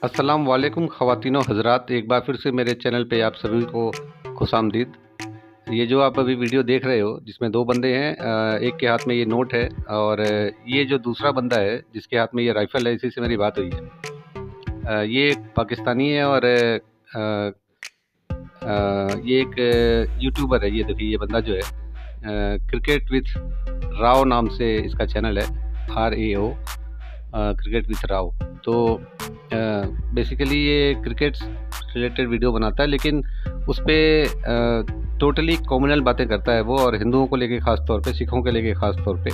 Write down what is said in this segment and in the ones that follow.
अस्सलाम वालेकुम ख़वातीनो हज़रात, एक बार फिर से मेरे चैनल पे आप सभी को खुशामदीद। ये जो आप अभी वीडियो देख रहे हो जिसमें दो बंदे हैं, एक के हाथ में ये नोट है और ये जो दूसरा बंदा है जिसके हाथ में ये राइफ़ल है, इसी से मेरी बात हुई है। ये एक पाकिस्तानी है और ये एक यूट्यूबर है। ये देखिए, ये बंदा जो है क्रिकेट विथ राव नाम से इसका चैनल है, RAO, क्रिकेट विथ राव। तो बेसिकली ये क्रिकेट रिलेटेड वीडियो बनाता है, लेकिन उस पर टोटली कॉमनल बातें करता है वो, और हिंदुओं को लेके ख़ास तौर पे, सिखों के लेके ख़ास तौर पे।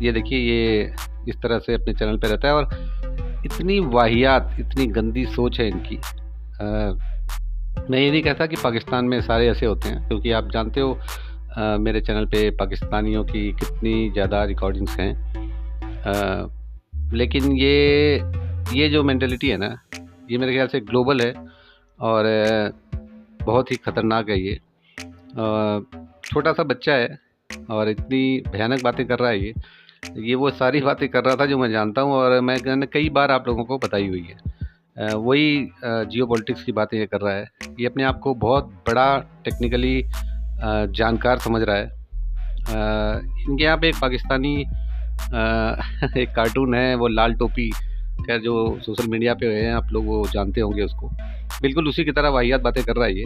ये देखिए, ये इस तरह से अपने चैनल पे रहता है और इतनी वाहियात, इतनी गंदी सोच है इनकी। मैं ये नहीं कहता कि पाकिस्तान में सारे ऐसे होते हैं, क्योंकि आप जानते हो मेरे चैनल पे पाकिस्तानियों की कितनी ज़्यादा रिकॉर्डिंग्स हैं। लेकिन ये जो मेंटालिटी है ना, ये मेरे ख्याल से ग्लोबल है और बहुत ही ख़तरनाक है ये। छोटा सा बच्चा है और इतनी भयानक बातें कर रहा है ये वो सारी बातें कर रहा था जो मैं जानता हूँ, और मैंने कई बार आप लोगों को बताई हुई है। वही जियोपॉलिटिक्स की बातें ये कर रहा है। ये अपने आप को बहुत बड़ा टेक्निकली जानकार समझ रहा है। इनके यहाँ पे एक पाकिस्तानी एक कार्टून है, वो लाल टोपी, खैर जो सोशल मीडिया पे है, आप लोग वो जानते होंगे उसको। बिल्कुल उसी की तरह वाहियात बातें कर रहा है ये।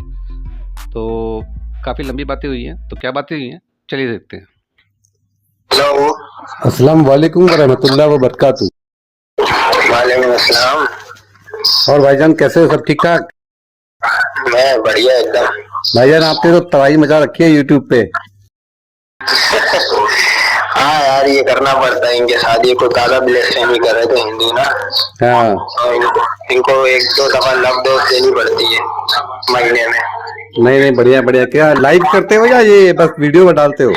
तो काफ़ी लंबी बातें हुई हैं, तो क्या बातें हुई हैं चलिए देखते हैं। हेलो। अस्सलाम वालेकुम वरहमतुल्लाह व बरकातहू। वालेकुम अस्सलाम। और भाईजान कैसे हो, सब ठीक ठाक? मैं बढ़िया एकदम। भाईजान आपने तो तबाही मचा रखी है यूट्यूब पे। हाँ यार, ये करना पड़ता है इनके साथ। ये कोई काला ब्लेसफेमी कर रहे थे हिंदू ना। हाँ, तो इनको एक दो दफा लव डोज देनी पड़ती है महीने में। नहीं नहीं, बढ़िया बढ़िया। क्या लाइव करते हो या ये बस वीडियो में डालते हो?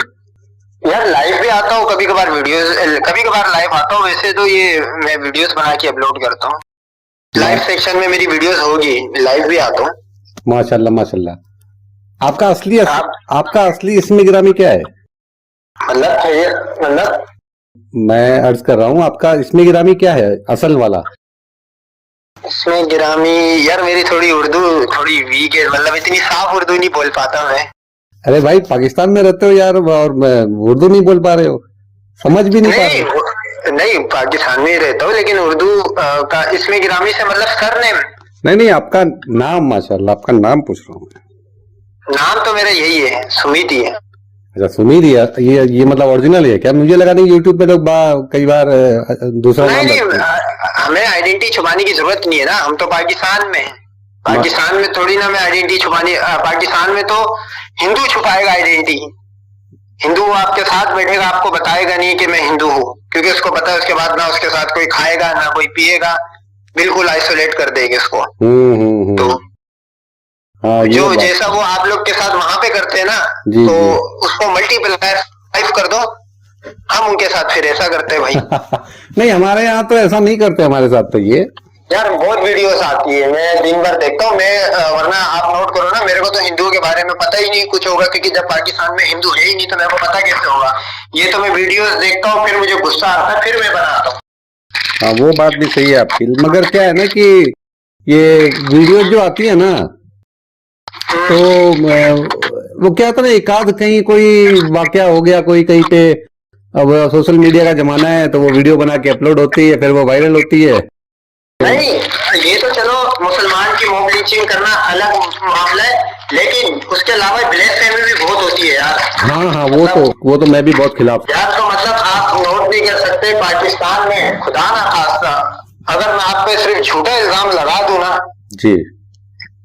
यार लाइव भी आता हूँ, कभी कभार वीडियोस, कभी कभार लाइव आता हूँ। वैसे तो ये मैं वीडियोस बना के अपलोड करता हूँ। लाइव सेक्शन में मेरी वीडियोस होगी, लाइव भी आता हूँ। माशाल्लाह माशाल्लाह। आप आपका असली इसमें गिरामी क्या है? मतलब मैं अर्ज कर रहा हूँ, आपका इसमें गिरामी क्या है असल वाला? इसमें गिरामी, यार मेरी थोड़ी उर्दू थोड़ी वीक है, मतलब इतनी साफ उर्दू नहीं बोल पाता मैं। अरे भाई, पाकिस्तान में रहते हो यार और उर्दू नहीं बोल पा रहे हो, समझ भी नहीं पा रहे हो? नहीं, पाकिस्तान में ही रहता हूँ, लेकिन उर्दू का इसमें गिरामी से मतलब सरनेम। नहीं नहीं, आपका नाम, माशाल्लाह, आपका नाम पूछ रहा हूँ मैं। नाम तो मेरा यही है, सुमित ही है। अच्छा, सुमीर ही है। ये मतलब ओरिजिनल है क्या? मुझे लगा नहीं, यूट्यूब पे लोग कई बार दूसरा नहीं नाम नहीं, रखते हैं। हमें आइडेंटिटी छुपाने की जरूरत नहीं है ना, हम तो पाकिस्तान में हैं। पाकिस्तान में थोड़ी ना मैं आइडेंटिटी छुपाने, पाकिस्तान में तो हिंदू छुपाएगा आइडेंटिटी। हिंदू आपके साथ बैठेगा, आपको बताएगा नहीं कि मैं हिंदू हूँ, क्योंकि उसको पता है उसके बाद ना उसके साथ कोई खाएगा ना कोई पिएगा, बिल्कुल आइसोलेट कर देंगे उसको। तो हाँ, ये जो बात जैसा वो आप लोग के साथ वहां पे करते हैं ना, जी तो जी। उसको मल्टीप्लाई 5 कर दो। हम उनके साथ फिर ऐसा करते हैं भाई। नहीं, हमारे यहाँ तो ऐसा नहीं करते, हमारे साथ तो ये। यार बहुत वीडियोस आती है, मैं दिन भर देखता हूँ मैं। वरना आप नोट करो ना, मेरे को तो हिंदुओं के बारे में पता ही नहीं कुछ होगा, क्योंकि जब पाकिस्तान में हिंदू है ही नहीं तो मेरे को पता कैसे होगा। ये तो मैं वीडियोस देखता हूँ, फिर मुझे गुस्सा आता है, फिर मैं बनाता हूँ। हाँ, वो बात भी सही है आपकी, मगर क्या है ना कि ये वीडियो जो आती है ना, तो वो क्या होता है ना, एक आध कहीं कोई वाकया हो गया कोई कहीं पे, अब सोशल मीडिया का जमाना है तो वो वीडियो बना के अपलोड होती है, फिर वो वायरल होती है। नहीं, ये तो चलो मुसलमान की मॉब लिंचिंग करना अलग मामला है, लेकिन उसके अलावा ब्लेसफेमी भी बहुत होती है यार। हाँ हाँ, वो तो मैं भी बहुत खिलाफ। यार तो मतलब आप नोट नहीं कर सकते, पाकिस्तान में खुदा ना खास्ता अगर मैं आप पे सिर्फ झूठा इल्जाम लगा दूं ना, जी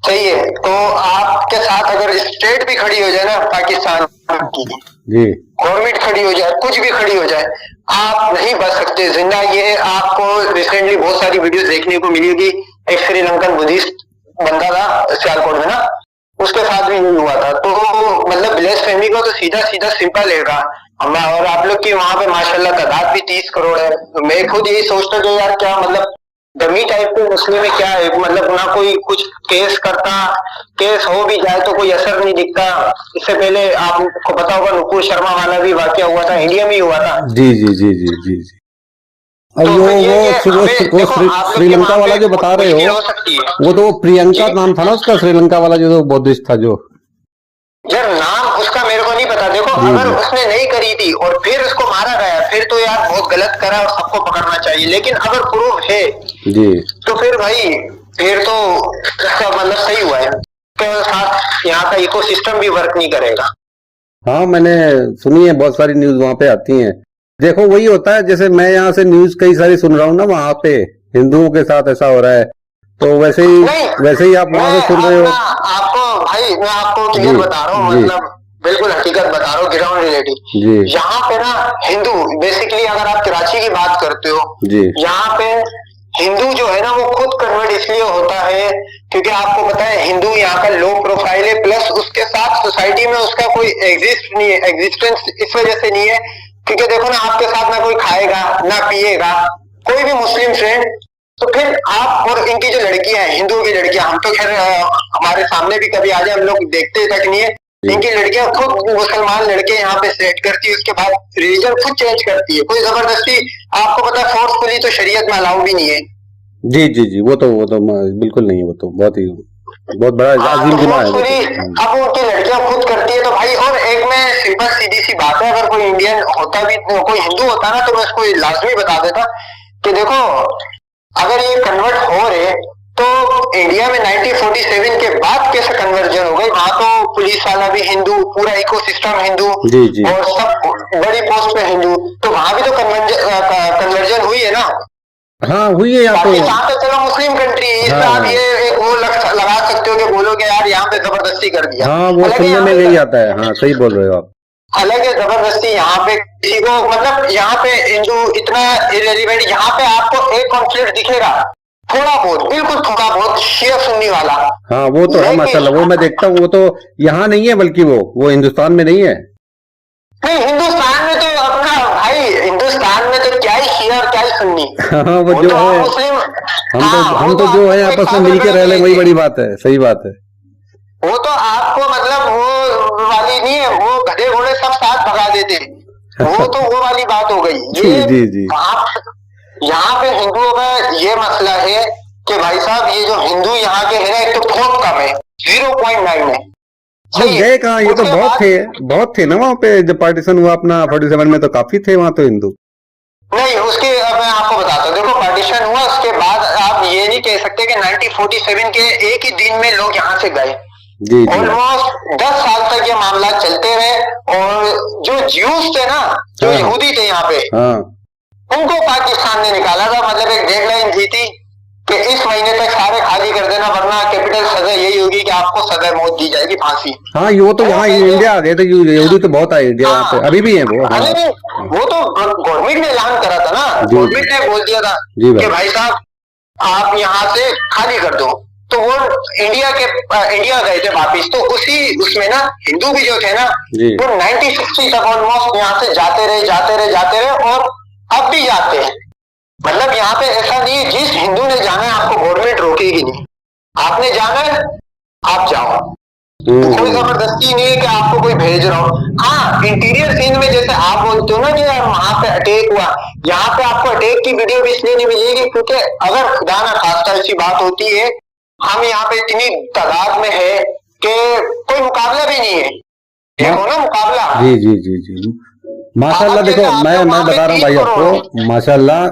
सही है, तो आपके साथ अगर स्टेट भी खड़ी हो जाए ना, पाकिस्तान की जी गवर्नमेंट खड़ी हो जाए, कुछ भी खड़ी हो जाए, आप नहीं बच सकते जिंदा। ये आपको रिसेंटली बहुत सारी वीडियोस देखने को मिली होगी। एक श्रीलंकन बुद्धिस्ट बंदा था सियालकोट में ना, उसके साथ भी नहीं हुआ था। तो मतलब ब्लेसफेमी को तो सीधा सीधा सिंपल है। और आप लोग की वहां पे माशाल्लाह तादाद भी 30 करोड़ है। तो मैं खुद यही सोचता हूँ कि यार क्या मतलब डमी टाइप के मुस्लिम में क्या है, मतलब ना कोई कुछ केस करता, केस हो भी जाए तो कोई असर नहीं दिखता। इससे पहले आपको पता होगा नुपुर शर्मा वाला भी वाकया हुआ था, इंडिया में ही हुआ था। जी जी जी जी जी जी। अब तो जो फिर ये कि हमें वो देखो आप लोग के श्रीलंका वहां वाला पे जो बता रहे मुश्किल हो, हो सकती है। वो तो प्रियंका जी नाम था ना उसका, श्रीलंका वाला जो बौद्धिस्ट था जो। यार नाम उसका मेरे को नहीं पता। देखो जी अगर जी उसने नहीं करी थी और फिर उसको मारा गया फिर तो यार बहुत गलत करा और सबको पकड़ना चाहिए, लेकिन अगर प्रूफ है जी। तो फिर भाई फिर तो इसका मतलब सही हुआ है, तो साथ यहाँ का इकोसिस्टम भी वर्क नहीं करेगा। हाँ, मैंने सुनी है, बहुत सारी न्यूज वहां पे आती हैं। देखो वही होता है, जैसे मैं यहाँ से न्यूज कई सारी सुन रहा हूँ ना, वहां पे हिंदुओं के साथ ऐसा हो रहा है, तो नहीं वैसे ही आप वहां से मैं सुन रहे हो। अपना आपको भाई मैं आपको जी क्लियर बता रहा हूँ, जी मतलब बिल्कुल हकीकत बता रहा हूँ, ग्राउंड रिलेटिव। जी यहाँ पे ना हिंदू बेसिकली अगर आप कराची की बात करते हो, जी यहाँ पे हिंदू जो है ना वो खुद कन्वर्ट इसलिए होता है क्योंकि आपको पता है हिंदू यहाँ का लो प्रोफाइल है, प्लस उसके साथ सोसाइटी में उसका कोई एग्जिस्ट नहीं है, एग्जिस्टेंस इस वजह से नहीं है क्योंकि देखो ना आपके साथ ना कोई खाएगा ना पिएगा, कोई भी मुस्लिम फ्रेंड। तो फिर आप और इनकी जो लड़कियां हैं हिंदुओं की लड़कियां, हम तो खैर हमारे सामने भी कभी आ जाए हम लोग देखते तक नहीं है, जी इनकी लड़कियां खुद मुसलमान लड़के यहाँ पे सेट करती है, उसके बाद रिलीजन खुद चेंज करती है, कोई जबरदस्ती आपको पता है फोर्सफुली तो शरीयत में अलाउ भी नहीं है। जी जी जी, वो तो बिल्कुल नहीं है, वो तो बहुत बड़ा हाँ तो अजीम गुनाह है वो तो। फोर्सफुली अब उनकी लड़कियां खुद करती है तो भाई, और एक में सिंपल सीधी सी बात है, अगर कोई इंडियन होता भी कोई हिंदू होता ना तो मैं उसको लाजमी बता देता कि देखो अगर ये कन्वर्ट हो रहे तो इंडिया में 1947 के बाद कैसे कन्वर्जन हो गई, वहां तो पुलिस वाला भी हिंदू, पूरा इकोसिस्टम हिंदू जी जी और सब बड़ी पोस्ट पे हिंदू, तो वहां भी तो कन्वर्जन हुई है ना। हाँ, हुई है यहाँ तो। पाकिस्तान तो चलो मुस्लिम कंट्री है, इसमें आप हाँ ये एक वो लगा सकते हो कि बोलोगे यार यहाँ पे जबरदस्ती कर दिया, हाँ, वो हालांकि सुनने यहाँ में पे यही आता है। हाँ, सही बोल रहे हो आप। हालांकि जबरदस्ती यहाँ पे किसी को मतलब यहाँ पे हिंदू इतना इरेलीवेंट, यहाँ पे आपको एक कॉन्फ्लिक्ट दिखेगा थोड़ा बहुत, बिल्कुल थोड़ा बहुत शिया सुन्नी वाला, हाँ, वो तो है लेकिन माशाल्लाह, वो मैं देखता हूँ, वो तो यहाँ नहीं है, बल्कि वो हिंदुस्तान में नहीं है। नहीं हिंदुस्तान में तो अपना भाई, हिंदुस्तान में तो क्या ही शिया और क्या ही सुन्नी, हाँ, वो वो जो तो है, आप मुस्लिम, हम वो तो तो जो आप है लोग एक आपस में साथ मिलके रगड़ रह के लें, वही लेते हैं, बड़ी बात है। सही बात है। वो तो आपको मतलब वो वाली नहीं है, वो गधे घोड़े सब साथ भगा देते, वो तो वो वाली बात हो गई। जी ये जी जी। वहां यहाँ पे हिंदुओं का ये मसला है कि भाई साहब ये जो हिंदू यहाँ के है ना एक तो बहुत कम है, 0.9 है, बस सही है। गए कहाँ, ये तो उसके बाद बहुत थे ना वहाँ पे, जब पार्टीशन हुआ अपना 47 में, तो काफी थे वहाँ तो हिंदू। नहीं उसके अब मैं आपको बताता हूँ, देखो पार्टीशन हुआ उसके बाद आप ये नहीं कह सकते कि 1947 के एक ही दिन में लोग यहाँ से गए, जी जी। ऑलमोस्ट 10 साल तक ये मामला चलते रहे, और जो ज्यूस थे ना, जो हाँ यहूदी थे यहाँ पे, हाँ उनको पाकिस्तान ने निकाला था, मतलब एक डेडलाइन थी कि इस महीने तक सारे खाली कर देना वरना कैपिटल सजा यही होगी कि आपको सजा मौत दी जाएगी, फांसी। हाँ, वो तो यहाँ इंडिया आ गए थे, यहूदी तो बहुत आए इंडिया, यहाँ हाँ पे अभी भी है वो। हाँ अरे वो तो गवर्नमेंट ने ऐलान करा था ना, जी गवर्नमेंट ने बोल दिया था जी कि भाई। भाई साहब आप यहाँ से खाली कर दो, तो वो इंडिया गए थे वापिस, तो उसी उसमें ना हिंदू भी जो थे ना जी वो 1960 तक ऑलमोस्ट यहाँ से जाते रहे और अब भी जाते हैं, मतलब यहाँ पे ऐसा नहीं है जिस हिंदू ने जाना है आपको गवर्नमेंट रोकेगी नहीं, आपने जाना है आप जाओ, कोई जबरदस्ती नहीं है कि आपको कोई भेज रहा हो। हाँ इंटीरियर सीन में जैसे आप बोलते हो ना कि यार वहां पे अटैक हुआ, यहाँ पे आपको अटैक की वीडियो भी इसलिए नहीं मिलेगी क्योंकि अगर खुदा ना खास्ता ऐसी बात होती है, हम यहाँ पे इतनी तादाद में है कि कोई मुकाबला भी नहीं है, देखो ना मुकाबला। जी जी जी जी, माशाल्लाह। अब देखो जैसे आप मैं लोग वहां पे बता रहा हूँ 30 भाई करोड़ है। आपको, माशाल्लाह,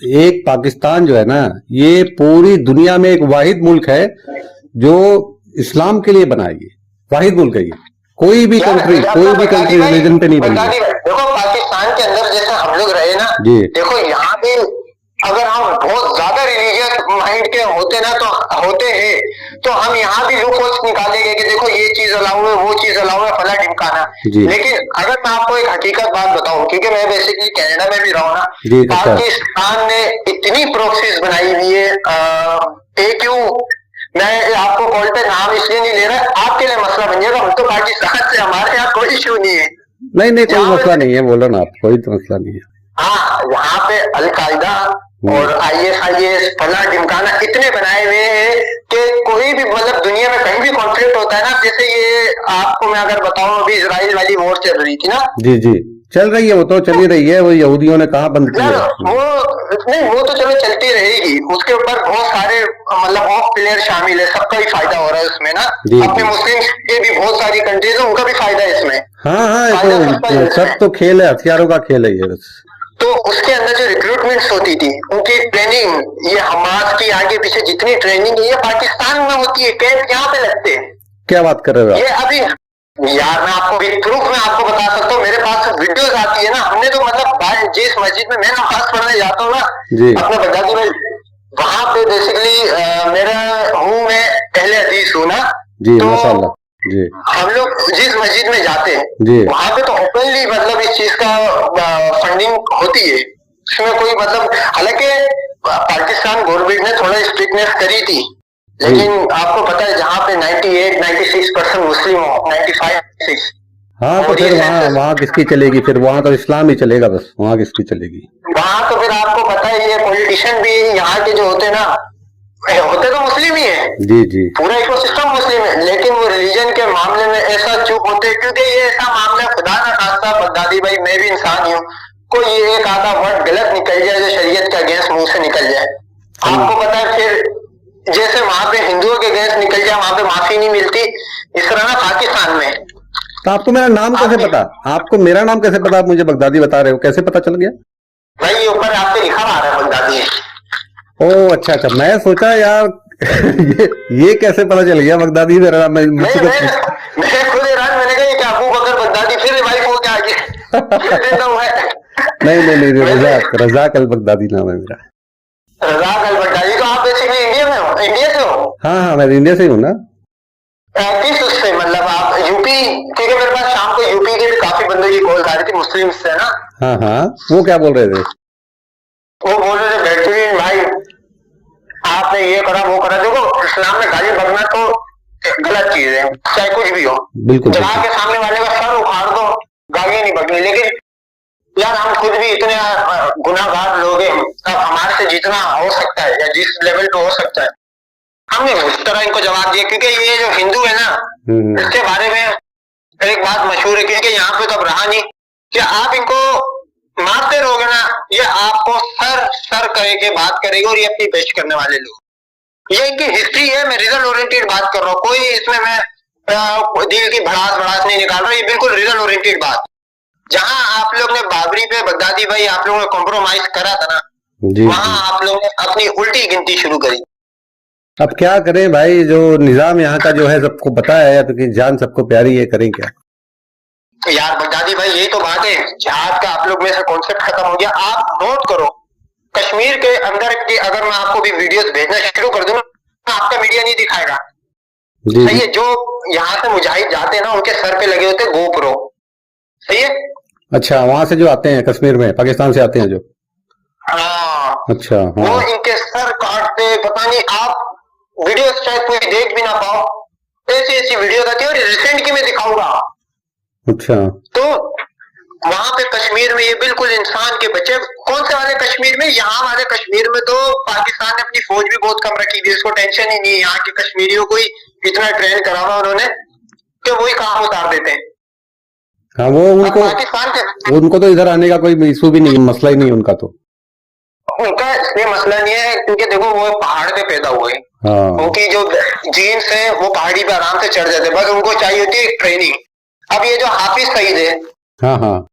एक पाकिस्तान जो है ना, ये पूरी दुनिया में एक वाहिद मुल्क है जो इस्लाम के लिए बना है। ये वाहिद मुल्क है, ये कोई भी यार कंट्री बंगाली भाई, रिलीजन पे नहीं बनी है। बंगाली भाई देखो पाकिस्तान के अंदर जैसे हम लोग रहे ना, जी देखो यहाँ भी अगर हम बहुत ज्यादा रिलीजियस माइंड के होते ना तो होते हैं तो हम यहाँ भी लूपहोल्स निकालेंगे कि देखो ये चीज अलाउ है वो चीज अलाउ है फला ढिमकाना। जी लेकिन अगर मैं आपको एक हकीकत बात बताऊं, क्योंकि मैं बेसिकली कनाडा में भी रहा हूं ना, जी। अच्छा। पाकिस्तान ने इतनी प्रोक्सीज बनाई हुई है, मैं आपको कॉल पे नाम इसलिए नहीं ले रहा, आपके लिए मसला बन जाएगा, हम तो पाकिस्तान से हमारे यहाँ कोई इश्यू नहीं है। नहीं कोई जहाँ मसला नहीं है, बोलो ना आप, कोई तो मसला नहीं है। हाँ यहाँ पे अलकायदा और IS फला ढिमकाना इतने बनाए हुए हैं कि कोई भी मतलब दुनिया में कहीं भी कॉन्फ्लिक्ट होता है ना, जैसे ये आपको मैं अगर बताऊं अभी इजराइल वाली वॉर चल रही थी ना। जी जी, चल रही है, वो तो चल ही रही है, वो यहूदियों ने कहाँ बंद की है। वो तो चलो चलती रहेगी, उसके ऊपर बहुत सारे मतलब ऑफ प्लेयर शामिल है, सबका भी फायदा हो रहा है उसमें ना। अपने मुस्लिम के भी बहुत सारी कंट्रीज है, उनका भी फायदा है इसमें। हाँ, तो सब तो खेल है, हथियारों का खेल है ये बस। तो उसके अंदर जो रिक्रूटमेंट्स होती थी, उनकी ट्रेनिंग, ये हमास की आगे पीछे जितनी ट्रेनिंग है ये पाकिस्तान में होती है, कैंप यहाँ पे लगते हैं। क्या बात कर रहे हो ये अभी यार मैं आपको प्रूफ में आपको बता सकता हूँ, मेरे पास वीडियोस आती है ना। हमने तो मतलब जिस मस्जिद में मैं नमाज पढ़ने जाता हूँ ना अपने बजाती में, वहां पे बेसिकली मेरा मैं अहले हदीस हूँ ना जी, तो माशाल्लाह जी। हम लोग जिस मस्जिद में जाते हैं वहां पे तो ओपनली मतलब इस चीज का फंडिंग होती है, उसमें कोई मतलब, हालांकि पाकिस्तान गवर्नमेंट ने थोड़ा स्ट्रिक्टनेस करी थी, लेकिन आपको पता है जहाँ पे 98-96% मुस्लिम हो, 95-96। हाँ, तो फिर वहाँ किसकी चलेगी, फिर वहाँ तो इस्लाम ही चलेगा बस, वहाँ किसकी चलेगी। वहाँ तो फिर आपको पता है ये पॉलिटिशियन भी यहाँ के जो होते हैं ना, होते तो मुस्लिम ही है। जी जी, पूरा इकोसिस्टम मुस्लिम है, लेकिन वो रिलीजन के मामले में ऐसा चुप होते, क्योंकि ये ऐसा मामला खुदा ना खास्ता बगदादी भाई, मैं भी इंसान ही हूँ, कोई एक आधा वर्ड गलत निकल जाए जो शरीयत के अगेंस्ट मुंह से निकल जाए, आपको पता है फिर जैसे वहां पे हिंदुओं के अगेंस्ट निकल जाए वहां पे माफी नहीं मिलती, इस तरह ना पाकिस्तान में। तो आपको मेरा नाम कैसे पता, आपको मेरा नाम कैसे पता, आप मुझे बगदादी बता रहे हो, कैसे पता चल गया भाई? ये ऊपर आपसे लिखा आ रहा है बगदादी। ओ अच्छा, मैं सोचा यार ये कैसे पता चल गया बगदादी मेरा नाम। मैं खुद हैरान, मैंने कहा क्या अबू बकर बगदादी फिर रिवाइव हो गया आगे। नहीं, रज़ाक अल बगदादी नाम है मेरा। Razzaq al Baghdadi. तो आप बेसिकली इंडिया में हो, इंडिया से हो? हाँ, मैं इंडिया से ही हूँ ना। किस उससे, मतलब आप यूपी? क्योंकि मेरे पास शाम को यूपी के भी काफी बंदों की कॉल आ रही थी मुस्लिम से ना। हाँ, वो क्या बोल रहे थे? वो बोल रहे थे बेहतरीन भाई आपने ये करा वो करा। देखो इस्लाम में गाली बकना तो गलत चीज है, चाहे कुछ भी हो, बिल्कुल जमा के सामने वाले का सर उखाड़ दो, गाली नहीं बकनी। लेकिन यार हम खुद भी इतने गुनाहगार लोग हैं, अब हमारे से जितना हो सकता है या जिस लेवल पे हो सकता है हमने उस तरह इनको जवाब दिया। क्योंकि ये जो हिंदू है ना, इसके बारे में एक बात मशहूर है, क्योंकि यहाँ पे तो अब रहा नहीं कि आप इनको मारते रहोगे ना, ये आपको सर करके बात करेगी, और ये अपनी पेश करने वाले लोग, ये इनकी हिस्ट्री है। मैं रिजल्ट ओरिएंटेड बात कर रहा हूँ, कोई इसमें मैं दिल की भड़ास नहीं निकाल रहा, ये बिल्कुल रिजल्ट ओरिएंटेड बात। जहां आप लोग ने बाबरी पे बगदादी भाई आप लोगों ने कॉम्प्रोमाइज करा था ना, वहां आप लोगों ने अपनी उल्टी गिनती शुरू करी। अब क्या करें भाई, जो निजाम यहाँ का जो है सबको पता है, तो जान सबको प्यारी है, करें क्या यार बगदादी भाई, यही तो बात है, जिहाद का आप लोग में से कॉन्सेप्ट खत्म हो गया। आप नोट करो कश्मीर के अंदर की, अगर मैं आपको भी वीडियोस भेजना शुरू कर दूं ना, आपका मीडिया नहीं दिखाएगा, सही है? जो यहाँ से मुजाहिद जाते हैं ना, उनके सर पे लगे होते गोप्रो, सही है? अच्छा, वहां से जो आते हैं कश्मीर में, पाकिस्तान से आते हैं जो, हाँ अच्छा, हाँ। वो इनके सर काटते, पता नहीं, आप वीडियो शायद कोई देख भी ना पाओ, ऐसी वीडियो आती है, और रिसेंट की मैं दिखाऊंगा। अच्छा, तो वहां पे कश्मीर में ये बिल्कुल इंसान के बच्चे, कौन से वाले कश्मीर में, यहाँ वाले कश्मीर में तो पाकिस्तान ने अपनी फौज भी बहुत कम रखी थी, इसको टेंशन ही नहीं है, यहाँ के कश्मीरियों को इतना ट्रेन करा हुआ उन्होंने कि वही काम उतार देते हैं। हाँ, वो उनको तो इधर आने का कोई इशू भी नहीं, मसला ही नहीं उनका, तो उनका इसलिए मसला नहीं है क्योंकि देखो वो पहाड़ पे पैदा हुए, उनकी जो जीन्स है वो पहाड़ी पे आराम से चढ़ जाते, बस उनको चाहिए होती है ट्रेनिंग। अब ये जो हाफिज सईद है, हाँ,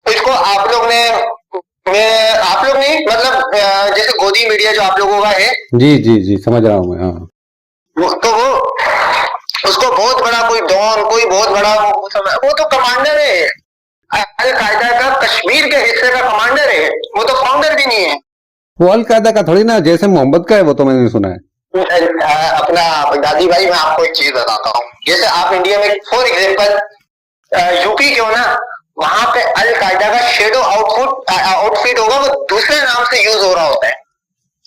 इसको आप लोग नहीं, मतलब जैसे गोदी मीडिया जो आप लोगों का है, जी समझ रहा हूँ मैं, हाँ। तो वो उसको बहुत बड़ा कोई डॉन, कोई बहुत बड़ा वो तो कमांडर है अल कायदा का, कश्मीर के हिस्से का कमांडर है, वो तो फाउंडर भी नहीं है। वो अल कायदा का थोड़ी ना, जैसे मोहम्मद का है, वो तो मैंने सुना है। अपना बगदादी भाई, मैं आपको एक चीज बताता हूँ, जैसे आप इंडिया में फॉर एग्जाम्पल यूपी के हो ना, वहां पे अल कायदा का शेडो आउटफिट होगा, वो दूसरे नाम से यूज हो रहा होता है।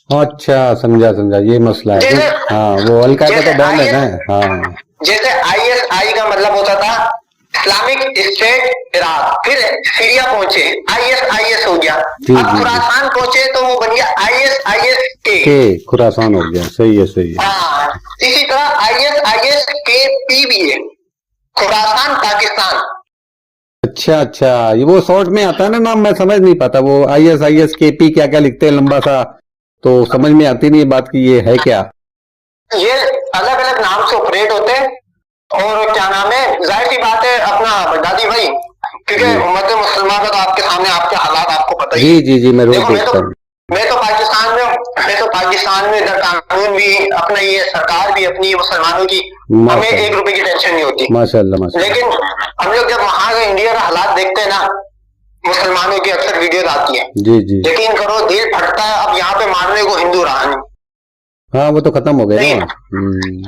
अच्छा, समझा, ये मसला है। हाँ, वो अल कायदा तो डॉन है ना। हाँ, जैसे ISI का मतलब होता था इस्लामिक स्टेट इराक, फिर सीरिया पहुंचे ISIS हो गया, अब खुरासान पहुंचे तो वो बन गया ISIS-K, खुरासान हो गया। सही है, सही है। हाँ, इसी तरह ISIS-KP भी है, खुरासान पाकिस्तान। अच्छा अच्छा, ये वो शॉर्ट में आता है ना नाम, मैं समझ नहीं पाता वो ISIS-KP क्या क्या लिखते हैं लंबा सा, तो समझ में आती नहीं बात की ये है क्या। ये अलग अलग नाम से ऑपरेट होते हैं, और क्या नाम है, जाहिर सी बात है अपना दादी भाई, क्योंकि उम्मत मुसलमान का तो आपके सामने आपके हालात आपको पता ही। जी, मैं रोज देखता हूँ। मैं तो पाकिस्तान में इधर कानून भी अपना, ये सरकार भी अपनी, मुसलमानों की हमें 1 रुपए की टेंशन नहीं होती, माशाल्लाह। लेकिन हम लोग जब वहां का इंडिया का हालात देखते हैं ना, मुसलमानों की अक्सर वीडियोज आती है, जी, यकीन करो दिल फटता है। अब यहाँ पे मारने को हिंदू रहा नहीं, हाँ वो तो खत्म हो गए ना।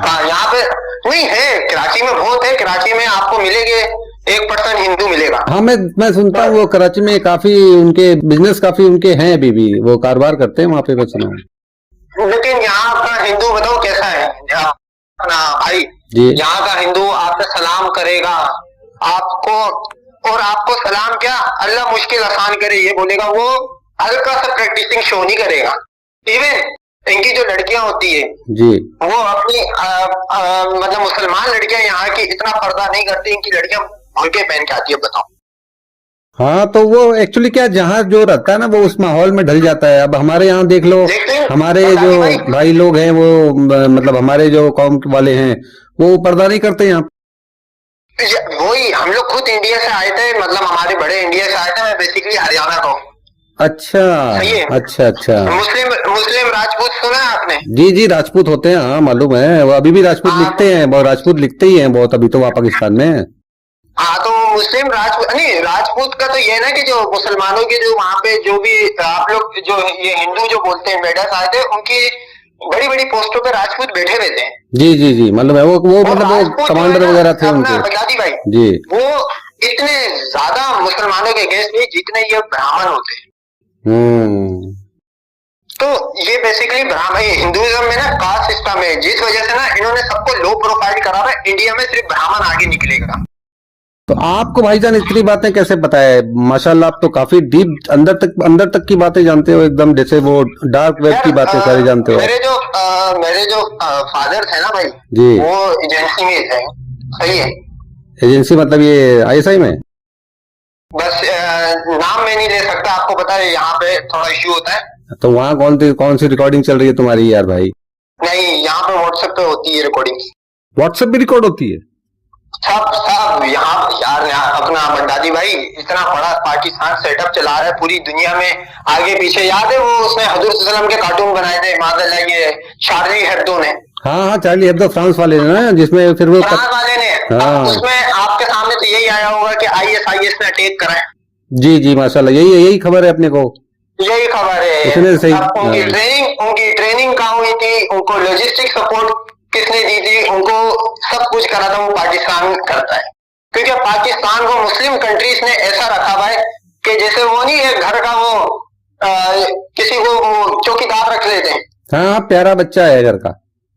हाँ, यहाँ पे नहीं है, कराची में बहुत है, कराची में आपको मिलेंगे 1% हिंदू मिलेगा। हाँ, मैं सुनता हूँ वो कराची में काफी उनके बिजनेस काफी उनके हैं, अभी भी वो कारोबार करते हैं वहाँ पे, मैं सुना हूँ। लेकिन यहाँ का हिंदू बताओ कैसा है अपना भाई, यहाँ का हिंदू आपसे सलाम करेगा आपको, और आपको सलाम क्या, अल्लाह मुश्किल आसान करे ये बोलेगा, वो हल्का सा प्रैक्टिसिंग शो नहीं करेगा। इवन इनकी जो लड़कियां होती है जी, वो अपनी मतलब मुसलमान लड़कियां यहाँ की इतना पर्दा नहीं करती, इनकी लड़कियां बुर्के पहन के आती है, बताओ। हाँ, तो वो एक्चुअली क्या, जहाँ जो रहता है ना वो उस माहौल में ढल जाता है। अब हमारे यहाँ देख लो, हमारे जो भाई लोग हैं वो मतलब हमारे जो कौम वाले हैं वो पर्दा नहीं करते यहाँ। वही हम लोग खुद इंडिया से आए थे, मतलब हमारे बड़े इंडिया से आए थे, मैं बेसिकली हरियाणा का हूँ। अच्छा अच्छा। मुस्लिम राजपूत सुना है आपने? जी, राजपूत होते हैं, हाँ मालूम है, वो अभी भी राजपूत लिखते हैं, बहुत राजपूत लिखते ही हैं बहुत, अभी तो वहाँ पाकिस्तान में। हाँ, तो मुस्लिम राजपूत नहीं, राजपूत का तो ये है ना कि जो मुसलमानों के जो वहाँ पे जो भी आप लोग जो ये हिंदू जो बोलते हैं बेडर्स आए थे, उनकी बड़ी बड़ी पोस्टों पे राजपूत बैठे हुए थे। जी, मतलब वो मतलब वो कमांडर वगैरह थे उनके। बगदादी भाई जी, वो इतने ज्यादा मुसलमानों के अगेंस्ट नहीं जितने ये ब्राह्मण होते। तो ये बेसिकली ब्राह्मण, हिंदुइज्म में ना कास्ट सिस्टम है, जिस वजह से ना इन्होंने सबको लो प्रोफाइल करा हुआ है, इंडिया में सिर्फ ब्राह्मण आगे निकलेगा। तो आपको भाईजान इतनी बातें कैसे पता है? माशाल्लाह, आप तो काफी डीप अंदर तक की बातें जानते हो, एकदम जैसे वो डार्क वेब की बातें सारी जानते हो। मेरे जो फादर थे ना भाई जी, वो एजेंसी में थे। सही है, एजेंसी मतलब ये ISI में? बस नाम में नहीं ले सकता, आपको पता है यहाँ पे थोड़ा इश्यू होता है। तो वहाँ कौन सी रिकॉर्डिंग चल रही है तुम्हारी यार भाई? नहीं, यहाँ पे व्हाट्सएप पे होती है रिकॉर्डिंग। व्हाट्सएप भी रिकॉर्ड होती है? सब यहाँ यार अपना बंडादी भाई इतना बड़ा पाकिस्तान सेटअप चला रहा है पूरी दुनिया में, आगे पीछे याद है वो उसने हजूर सल्लल्लाहु अलैहि वसल्लम के कार्टून बनाए थे, माशाल्लाह ये शार्ली हेब्दो ने। हाँ, चार्ली हेब्दो फ्रांस वाले ने ना, जिसमें फिर वो फ्रांस वाले ने। हाँ, उसमें आपके सामने तो यही आया होगा कि ISIS ने अटैक करा है। जी, माशाल्लाह, यही खबर है अपने को, यही खबर है। उसने सही उनकी ट्रेनिंग कहाँ हुई थी, उनको लॉजिस्टिक सपोर्ट किसने दी थी, उनको सब कुछ करा था, वो पाकिस्तान करता है। क्योंकि पाकिस्तान को मुस्लिम कंट्रीज ने ऐसा रखा हुआ है कि जैसे वो नहीं है घर का वो किसी को वो चौकीदार रख लेते हैं। हाँ, प्यारा बच्चा है घर का।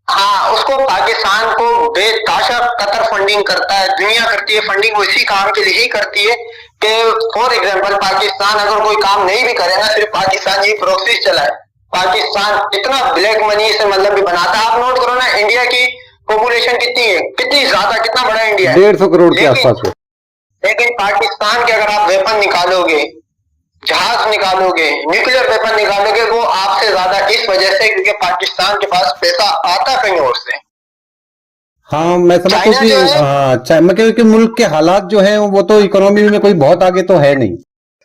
हाँ, उसको पाकिस्तान को बेताशा कतर फंडिंग करता है, दुनिया करती है फंडिंग, वो इसी काम के लिए ही करती है कि फॉर एग्जाम्पल पाकिस्तान अगर कोई काम नहीं भी करे ना, सिर्फ पाकिस्तान ये प्रोसेस चला है, पाकिस्तान इतना ब्लैक मनी से मतलब भी बनाता है। आप नोट करो ना, इंडिया की पॉपुलेशन कितनी है, कितनी ज्यादा, कितना बड़ा इंडिया है, 150 करोड़ के आसपास है। लेकिन पाकिस्तान के अगर आप वेपन निकालोगे, जहाज निकालोगे, न्यूक्लियर वेपन निकालोगे, वो आपसे ज्यादा इस वजह से क्योंकि पाकिस्तान के पास पैसा आता कहीं और से। हाँ, मैं समझता हूँ कि क्योंकि मुल्क के हालात जो है वो तो इकोनॉमी में कोई बहुत आगे तो है नहीं,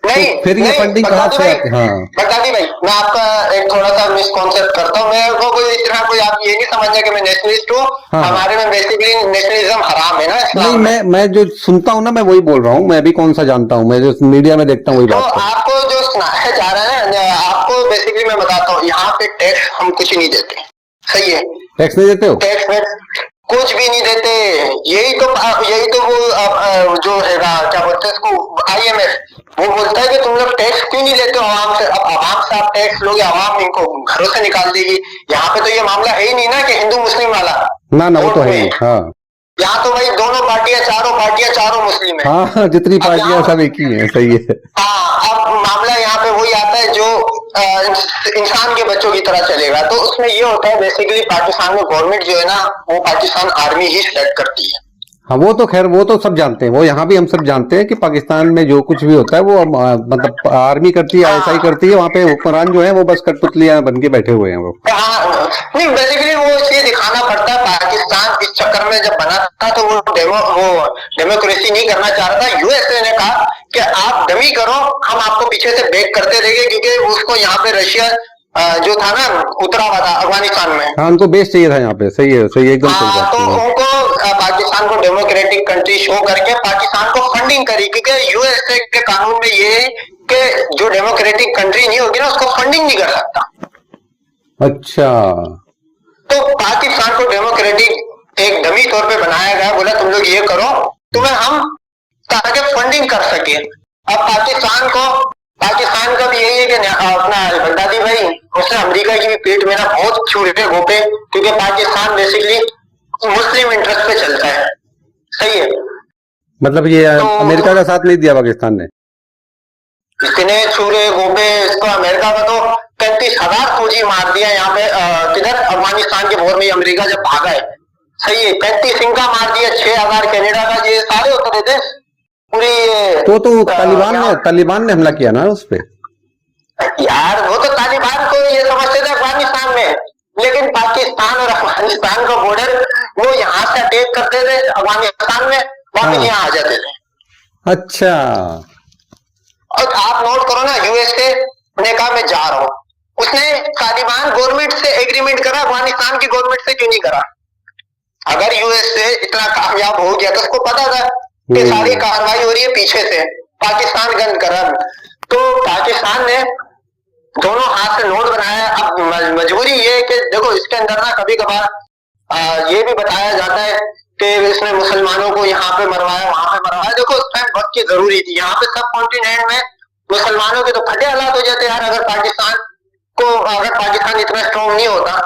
तो फिर ये फंडिंग कहाँ से आती है? हाँ, बगदादी भाई, मैं आपका एक थोड़ा सा मिसकॉन्सेप्ट करता हूँ, मैं को कोई इस तरह कोई आप ये नहीं समझना कि मैं नेशनलिस्ट हूँ। हाँ, हमारे में बेसिकली नेशनलिज्म हराम है ना इस्लाम में। मैं जो सुनता हूँ ना, मैं वही बोल रहा हूँ, मैं भी कौन सा जानता हूँ, मैं जो मीडिया में देखता हूँ वही बात। तो आपको जो सुनाया जा रहा है ना, आपको बेसिकली मैं बताता हूँ, यहाँ पे टैक्स हम कुछ नहीं देते। सही है, टैक्स नहीं देते हो? टैक्स कुछ भी नहीं देते। यही तो वो जो है क्या बोलते हैं इसको, IMF वो बोलता है कि तुम लोग टैक्स क्यों नहीं लेते हो आवाम से। अब आवाम से आप टैक्स लोगे, आवाम इनको घरों से निकाल देगी। यहाँ पे तो ये मामला है ही नहीं ना कि हिंदू मुस्लिम वाला, ना वो तो है। हाँ, यहाँ तो भाई दोनों पार्टियां चारों मुस्लिम है। हाँ, जितनी पार्टियां सब एक ही है, सही है। हाँ, अब मामला यहाँ पे वही आता है जो इंसान के बच्चों की तरह चलेगा। तो उसमें ये होता है बेसिकली पाकिस्तान में गवर्नमेंट जो है ना वो पाकिस्तान आर्मी ही सेलेक्ट करती है। हाँ, वो तो खैर वो तो सब जानते हैं, वो यहाँ भी हम सब जानते हैं कि पाकिस्तान में जो कुछ भी होता है वो मतलब आर्मी करती है, आईएसआई करती है। वहाँ पे हुक्मरान जो है वो बस कठपुतलियां बन के बैठे हुए हैं वो। हाँ, नहीं बेसिकली वो इसलिए दिखाना पड़ता है। पाकिस्तान इस चक्कर में जब बना था तो वो डेमोक्रेसी नहीं करना चाह रहा था। यूएसए ने कहा कि आप डमी करो, हम आपको पीछे से बैक करते रहेंगे, क्योंकि उसको यहाँ पे रशिया जो था ना उतरा हुआ था अफगानिस्तान में। हाँ, उनको बेस चाहिए था यहाँ पे। सही है, सही, एकदम सही बात तो है। उनको पाकिस्तान को डेमोक्रेटिक कंट्री शो करके पाकिस्तान को फंडिंग करी, क्योंकि यूएसए के कानून में ये है कि जो डेमोक्रेटिक कंट्री नहीं होगी ना उसको फंडिंग नहीं कर सकता। अच्छा, तो पाकिस्तान को डेमोक्रेटिक एक डमी तौर पे बनाया गया, बोला तुम लोग ये करो, तुम्हें हम ताकि फंडिंग कर सके। अब पाकिस्तान का भी यही है कि अपना बगदादी भाई उसने अमेरिका की भी पेट में ना बहुत छुरे घोपे, क्योंकि पाकिस्तान बेसिकली मुस्लिम इंटरेस्ट पे चलता है। सही है, मतलब ये तो अमेरिका का साथ नहीं दिया पाकिस्तान ने। इतने छुरे घोपे इसको अमेरिका का तो 35,000 फौजी मार दिया यहाँ पे किधर अफगानिस्तान के भोर में अमेरिका जब भागा है। सही है, 35 इनका मार दिया, 6,000 कनाडा का, ये सारे उतरे थे पूरी। तो तालिबान ने हमला किया ना उस पे। यार वो तो तालिबान को ये समझते थे अफगानिस्तान में, लेकिन पाकिस्तान और अफगानिस्तान का बॉर्डर वो यहाँ से अटैक करते थे अफगानिस्तान में, वापस यहाँ आ जाते थे। अच्छा, और आप नोट करो ना, यूएसए ने कहा मैं जा रहा हूँ, उसने तालिबान गवर्नमेंट से एग्रीमेंट करा, अफगानिस्तान की गवर्नमेंट से क्यों नहीं करा? अगर यूएसए इतना कामयाब हो गया तो उसको पता था कि सारी कार्रवाई हो रही है पीछे से, पाकिस्तान गंद कर। तो पाकिस्तान ने दोनों हाथ से नोट बनाया। अब मजबूरी ये है कि देखो इसके अंदर ना कभी कभार ये भी बताया जाता है कि इसने मुसलमानों को यहाँ पे मरवाया वहां पे मरवाया। देखो उस टाइम वक्त की जरूरी थी, यहाँ पे सब कॉन्टिनेंट में मुसलमानों के तो फटे हालात हो जाते यार, अगर पाकिस्तान इतना स्ट्रॉन्ग नहीं होता।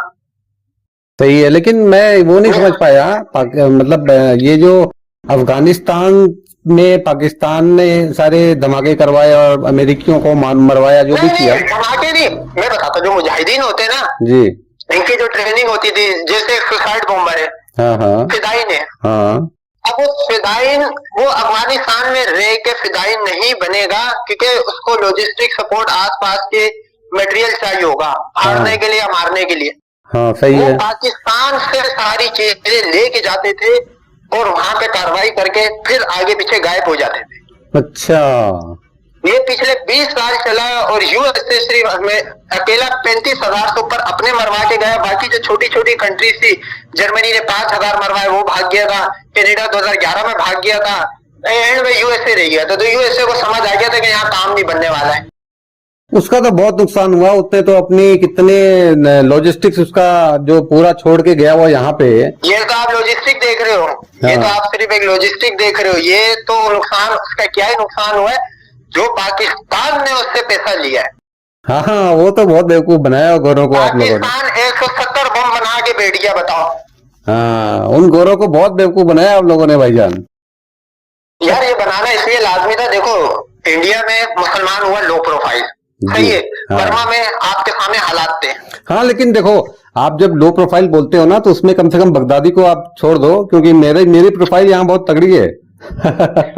सही है, लेकिन मैं वो नहीं समझ पाया मतलब ये जो अफगानिस्तान में पाकिस्तान ने सारे धमाके करवाए और अमेरिकियों को मरवाया, जो भी किया। धमाके नहीं, मैं बताता हूँ, जो मुजाहिदीन होते हैं ना जी, इनकी जो ट्रेनिंग होती थी, जैसे सुसाइड बॉम्बर है, हाँ हाँ, फिदाइन है। हाँ, अब वो फिदाइन वो अफगानिस्तान में रह के फिदाइन नहीं बनेगा, क्योंकि उसको लॉजिस्टिक सपोर्ट आसपास के मटेरियल चाहिए होगा हारने के लिए या मारने के लिए। हाँ, सही है। पाकिस्तान से सारी चीजें लेके जाते थे और वहां पे कार्रवाई करके फिर आगे पीछे गायब हो जाते थे। अच्छा, ये पिछले 20 साल चला और यूएसए सिर्फ अकेला 35,000 से ऊपर अपने मरवा के गया। बाकी जो छोटी छोटी कंट्रीज थी, जर्मनी ने 5,000 मरवाए, वो भाग गया था। कनाडा 2011 में भाग गया था, एंड में यूएसए रह गया था। तो यूएसए को समझ आ गया था कि यहाँ काम नहीं बनने वाला है। उसका तो बहुत नुकसान हुआ, उसने तो अपनी कितने लॉजिस्टिक्स उसका जो पूरा छोड़ के गया वो यहाँ पे। ये तो आप लॉजिस्टिक देख रहे हो, ये तो आप सिर्फ एक लॉजिस्टिक देख रहे हो। ये तो नुकसान उसका क्या ही नुकसान हुआ है, जो पाकिस्तान ने उससे पैसा लिया है। हाँ हाँ, वो तो बहुत बेवकूफ बनाया गोरों को आप लोगों ने। पाकिस्तान 170 बम बना के बैठ गया, बताओ। हाँ, उन गोरों को बहुत बेवकूफ बनाया आप लोगों ने भाईजान। यार ये बनाना इसलिए लाजमी था, देखो इंडिया में मुसलमान हुआ लो प्रोफाइल, सही है। बर्मा में आपके सामने हालात थे। हाँ, लेकिन देखो आप जब लो प्रोफाइल बोलते हो ना तो उसमें कम से कम बगदादी को आप छोड़ दो, क्योंकि मेरी प्रोफाइल यहाँ बहुत तगड़ी है।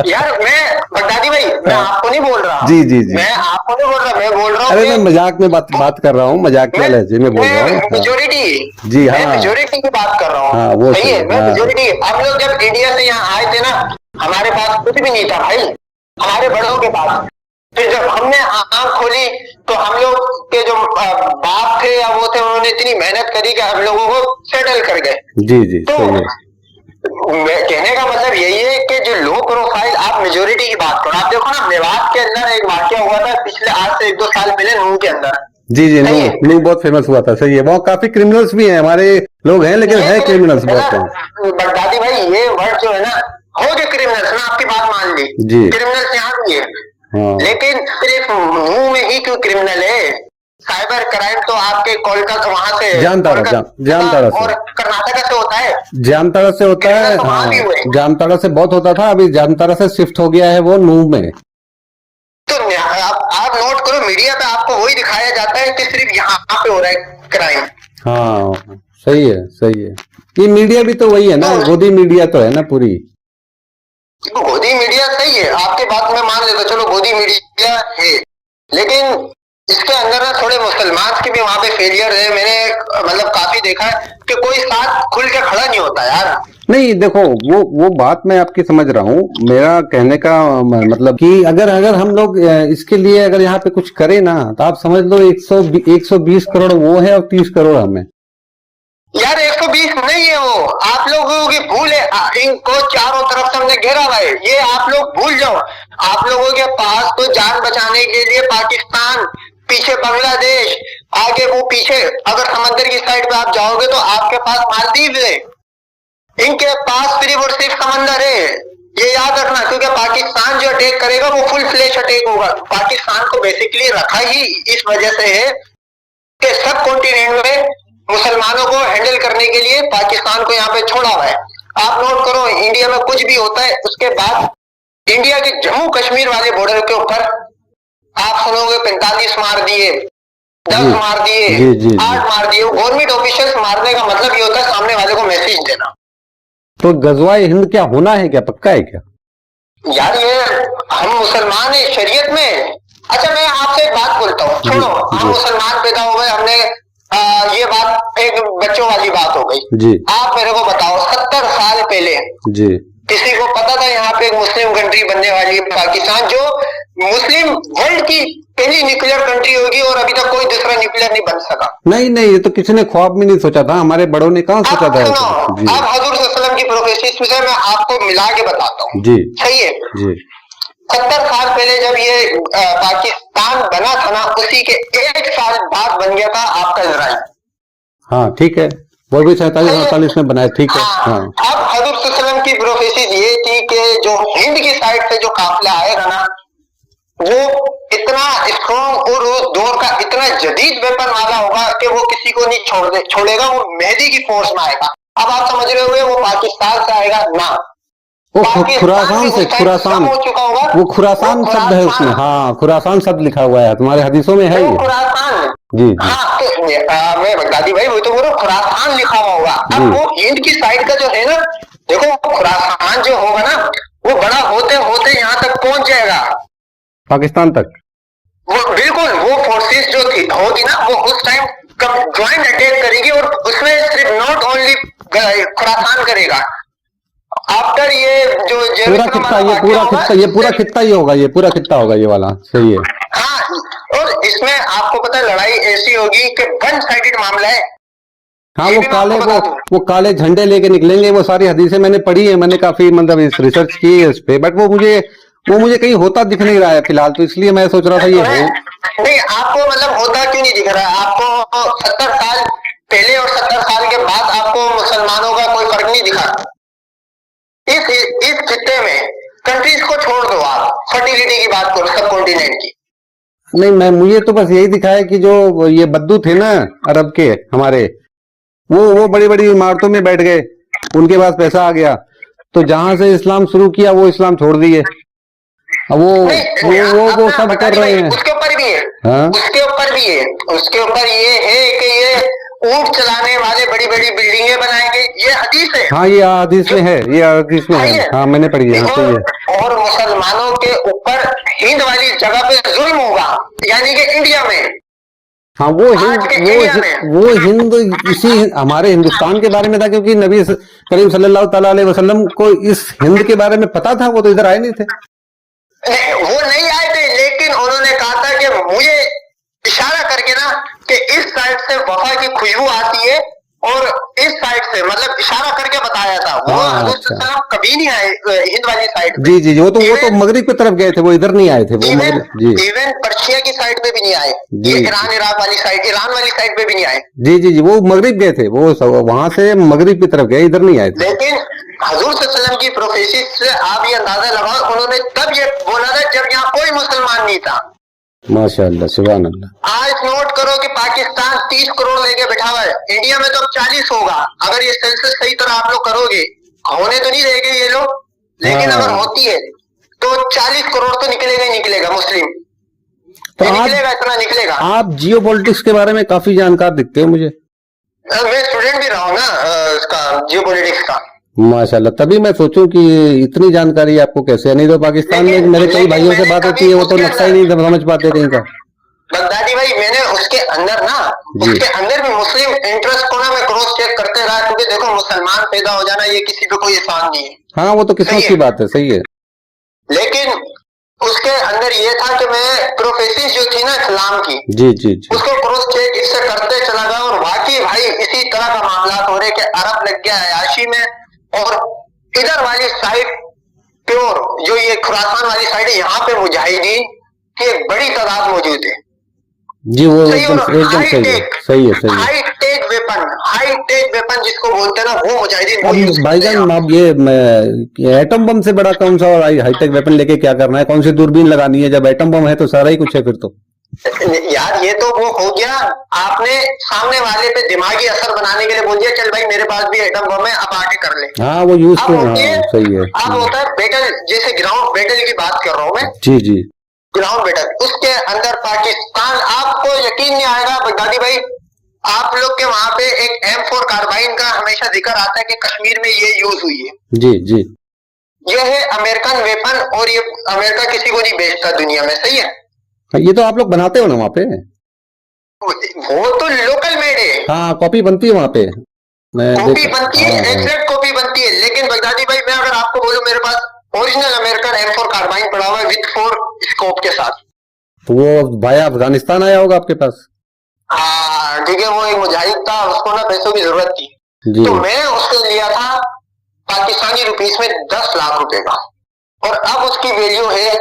यार मैं बगदादी भाई, मैं आपको नहीं बोल रहा। जी जी जी, मैं आपको नहीं बोल रहा, मैं बोल रहा हूँ। अरे मैं मजाक में बात कर रहा हूँ, मजाक के लहजे में बोल रहा हूँ। मेजोरिटी, जी हाँ, मेजोरिटी की बात कर रहा हूँ। हाँ, वो सही है, मैं मेजोरिटी। हम लोग जब इंडिया से यहाँ आए थे ना, हमारे पास कुछ भी नहीं था भाई, हमारे बड़ों के पास। फिर जब हमने आंख खोली तो हम लोग के जो बाप थे या वो थे, उन्होंने इतनी मेहनत करी कि हम लोगों को सेटल कर गए। जी जी, तो सही है। कहने का मतलब यही है कि जो लो प्रोफाइल, आप मेजोरिटी की बात करो। आप देखो ना, मेवात के अंदर एक वाकया हुआ था पिछले आज से 1-2 साल पहले, नूह के अंदर। जी जी, नूह बहुत फेमस हुआ था। सही है, वहाँ काफी क्रिमिनल्स भी हैं, हमारे लोग हैं, लेकिन है क्रिमिनल्स बहुत हैं। बगदादी भाई ये वर्ड जो है ना, हो गए क्रिमिनल्स, मैं आपकी बात मान ली, क्रिमिनल्स यहाँ भी है। हाँ। लेकिन सिर्फ नूह में ही क्यों क्रिमिनल है? साइबर क्राइम तो आपके कोलकाता वहां से जानता और कर्नाटक से होता होता है, जामताड़ा से होता है, तो वहां भी हाँ, हुए। जामताड़ा से बहुत होता था, अभी जामताड़ा से शिफ्ट हो गया है वो नूह में। तो आप नोट करो, मीडिया पे आपको वही दिखाया जाता है कि सिर्फ यहाँ पे हो रहा है क्राइम। हाँ सही है, सही है। ये मीडिया भी तो वही है ना, तो गोदी मीडिया तो है ना पूरी। गोदी मीडिया सही है, आपकी बात में मान लेता, चलो गोदी मीडिया है, लेकिन इसके अंदर ना थोड़े मुसलमान के भी वहां पे फेलियर है। मैंने मतलब काफी देखा है कि कोई साथ खुल के खड़ा नहीं होता यार। नहीं देखो, वो बात मैं आपकी समझ रहा हूँ। मेरा कहने का मतलब कि अगर अगर हम लोग इसके लिए अगर यहाँ पे कुछ करें ना, तो आप समझ लो 120 करोड़ वो है और 30 करोड़ हमें। यार 120 नहीं है वो, आप लोगों की भूल है। इनको चारों तरफ से हमने घेरा हुआ है, ये आप लोग भूल जाओ। आप लोगों के पास तो जान बचाने के लिए पाकिस्तान, पीछे बांग्लादेश, आगे वो पीछे अगर समंदर की साइड पे आप जाओगे तो आपके पास मालदीव है। इनके पास सिर्फ और सिर्फ समंदर है, ये याद रखना। क्योंकि पाकिस्तान जो अटैक करेगा वो फुल फ्लेश अटैक होगा। पाकिस्तान को बेसिकली रखा ही इस वजह से है कि सब कॉन्टिनेंट में मुसलमानों को हैंडल करने के लिए पाकिस्तान को यहाँ पे छोड़ा हुआ है। आप नोट करो, इंडिया में कुछ भी होता है उसके बाद इंडिया के जम्मू कश्मीर वाले बॉर्डर के ऊपर आप सुनोगे 45 मार दिए, 10 मार दिए, 8 मार दिए। गवर्नमेंट ऑफिशियल्स मारने का मतलब ये होता है सामने वाले को मैसेज देना। तो गजवाए हिंद क्या होना है, क्या पक्का है क्या? यार ये हम मुसलमान है शरीयत में। अच्छा मैं आपसे एक बात बोलता हूँ, छोड़ो, हम मुसलमान पैदा हो गए, हमने ये बात एक बच्चों वाली बात हो गई जी। आप मेरे को बताओ 70 साल पहले जी किसी को पता था यहाँ पे एक मुस्लिम कंट्री बनने वाली है पाकिस्तान, जो मुस्लिम वर्ल्ड की पहली न्यूक्लियर कंट्री होगी, और अभी तक कोई दूसरा न्यूक्लियर नहीं बन सका। नहीं, ये तो किसी ने ख्वाब में नहीं सोचा था, हमारे बड़ों ने कहाँ सोचा था। अब हजूर सल्लल्लाहु की प्रोफेसी से मैं आपको मिला के बताता हूँ जी, सही है जी। 70 साल पहले जब ये पाकिस्तान बना था ना, उसी के 1 साल बाद बन गया था आपका इजराइल। हाँ ठीक है, वो भी 47-48 में बनाया, ठीक है। हाँ। अब हजूर सल्लल्लाहु की प्रोफेसी ये थी कि जो हिंद की साइड से जो काफिला आएगा ना, वो इतना स्ट्रॉन्ग और उस दौर का इतना जदीद वेपन वाला होगा कि वो किसी को नहीं छोड़ेगा। वो मेहदी की फोर्स में आएगा। अब आप समझ रहे होंगे वो पाकिस्तान से आएगा ना, वो खुरासान से, खुरासान, वो खुरासान शब्द है उसमें। हाँ, खुरासान शब्द लिखा हुआ है तुम्हारे हदीसों में है ये। खुरासान जी। हाँ, तो मैं बगदादी भाई वो तो बोलो खुरासान लिखा हुआ होगा। अब वो हिंद की साइड का जो है ना, देखो खुरासान जो होगा ना, वो बड़ा होते होते यहाँ तक पहुंच जाएगा, पाकिस्तान तक। वो बिल्कुल वो फोर्सेस जो थी होगी ना, वो उस टाइम ज्वाइंट अटैक करेगी, और उसमें सिर्फ नॉट ओनली खुरासान करेगा। आफ्टर ये जो पूरा खित्ता, ये पूरा खित्ता ही होगा, ये पूरा खित्ता होगा ये वाला, सही है। हाँ, और इसमें आपको पता है लड़ाई ऐसी होगी कि वन साइडेड मामला है। हाँ, वो काले झंडे लेके निकलेंगे। वो सारी हदीसें मैंने पढ़ी है, मैंने काफी मतलब रिसर्च की है इस पे, बट वो मुझे कहीं होता दिख नहीं रहा है फिलहाल, तो इसलिए मैं सोच रहा था ये हो नहीं। आपको मतलब होता क्यों नहीं दिख रहा है? आपको 70 साल पहले और 70 साल के बाद आपको मुसलमानों का कोई फर्क नहीं दिखा। इस खित्ते में कंट्रीज को छोड़ दो, आप फर्टिलिटी की बात करो सब कॉन्टिनेंट की। नहीं, मुझे तो बस यही दिखा है कि जो ये बद्दू थे ना अरब के हमारे, वो बड़ी बड़ी इमारतों में बैठ गए, उनके पास पैसा आ गया, तो जहां से इस्लाम शुरू किया वो इस्लाम छोड़ दिए। अब वो सब कर रहे हैं। उसके ऊपर भी है, हाँ? उसके ऊपर ये है कि ये ऊंट चलाने वाले बड़ी बड़ी बिल्डिंगें बनाएंगे, ये हदीस है। हाँ, ये हदीस में है, ये हदीस में है। हाँ, मैंने पढ़ी है। और मुसलमानों के ऊपर हिंद वाली जगह पे जुल्म होगा, यानी कि इंडिया में। हाँ, वो हिंद इसी हमारे हिंदुस्तान के बारे में था, क्योंकि नबी करीम सल्लल्लाहु अलैहि वसल्लम को इस हिंद के बारे में पता था, वो तो इधर आए नहीं थे। वो नहीं आए थे, लेकिन उन्होंने कहा था कि मुझे इशारा करके ना कि इस साइड से वफा की खुशबू आती है, और इस साइड से मतलब इशारा करके बताया था। वो हजूर सल्लल्लाहु कभी नहीं आए हिंद वाली साइड पे। जी, वो तो मगरिब की तरफ गए थे, वो इधर नहीं आए थे। इवन पर्शिया की साइड पे भी नहीं आए, ये ईरान इराक वाली साइड, ईरान वाली साइड पे भी नहीं आए। जी, वो मगरिब गए थे, वो वहां से मगरिब की तरफ गए, इधर नहीं आए थे। लेकिन हजूर सल्लल्लाहु की प्रोफेसी से आप ये अंदाजा लगाओ, उन्होंने तब ये बोला था जब यहाँ कोई मुसलमान नहीं था। माशाअल्लाह, सुभान अल्लाह। आज नोट करो कि पाकिस्तान 30 करोड़ लेके बैठा हुआ है, इंडिया में तो अब 40 होगा अगर ये सेंसस सही तरह आप लोग करोगे। होने तो नहीं देंगे ये लोग, लेकिन अगर होती है तो 40 करोड़ तो निकलेगा ही निकलेगा मुस्लिम। तो निकलेगा, इतना निकलेगा। आप जियो पॉलिटिक्स के बारे में काफी जानकार दिखते हो मुझे। मैं स्टूडेंट भी रहा हूँ ना इसका, जियो पॉलिटिक्स का। माशाल्लाह, तभी मैं सोचूं कि इतनी जानकारी आपको कैसे। नहीं तो पाकिस्तान में मेरे कई भाइयों से बात होती है, वो तो नक्शा ही नहीं समझ पाते थे इनका। बगदादी भाई, मैंने उसके अंदर ना, उसके अंदर भी मुस्लिम इंटरेस्ट को ना मैं क्रॉस चेक करते रहा, क्योंकि देखो मुसलमान पैदा हो जाना ये किसी पे कोई एहसान नहीं है। हाँ, वो तो किस्मत की बात है, सही है। लेकिन उसके अंदर ये था कि मैं प्रोफेसिस जो थी ना इस्लाम की, जी जी जी, उसको क्रॉस चेक इससे करते चला गया, और वाकई भाई इसी तरह का मामला हो रहे कि अरब लग गया अयाशी में, और इधर वाली साइड प्योर जो ये खुरासान वाली साइड है, यहाँ पे मुजाहिदीन की एक बड़ी तादाद मौजूद है। जी, वो एकदम सही है, सही है, सही है। हाई टेक वेपन जिसको बोलते हैं ना, वो मुजाहिदीन। भाईजान, आप ये एटम बम से बड़ा कौन सा और हाईटेक वेपन लेके क्या करना है? कौन सी दूरबीन लगानी है? जब एटम बम है तो सारा ही कुछ है फिर तो। यार ये तो वो हो गया, आपने सामने वाले पे दिमागी असर बनाने के लिए बोल दिया, चल भाई मेरे पास भी एटम बम है, अब आके कर ले। हाँ, वो यूज तो, हाँ, सही है। अब होता है बैटल, जैसे ग्राउंड बैटल की बात कर रहा हूँ मैं। जी जी, ग्राउंड बैटल, उसके अंदर पाकिस्तान, आपको यकीन नहीं आएगा बगदादी भाई, आप लोग के वहां पे एक M4 कार्बाइन का हमेशा जिक्र आता है कि कश्मीर में ये यूज हुई है। जी जी, ये है अमेरिकन वेपन, और ये अमेरिका किसी को नहीं बेचता दुनिया में, सही है। ये तो आप लोग बनाते हो ना वहाँ पे? वो तो लोकल मेड है। हाँ, कॉपी बनती है वहाँ पे, कॉपी बनती है, एक्सलेट कॉपी बनती है। लेकिन बगदादी भाई, मैं अगर आपको बोलूं मेरे पास ओरिजिनल अमेरिकन M4 कार्बाइन पड़ा हुआ है विद 4 स्कोप के साथ। तो वो भाया अफगानिस्तान आया होगा आपके पास? हाँ, क्योंकि वो एक मुजाहिद था, उसको ना पैसों की जरूरत थी, तो मैं उससे लिया था पाकिस्तानी रुपीस में 10 लाख रुपए का, और अब उसकी वैल्यू है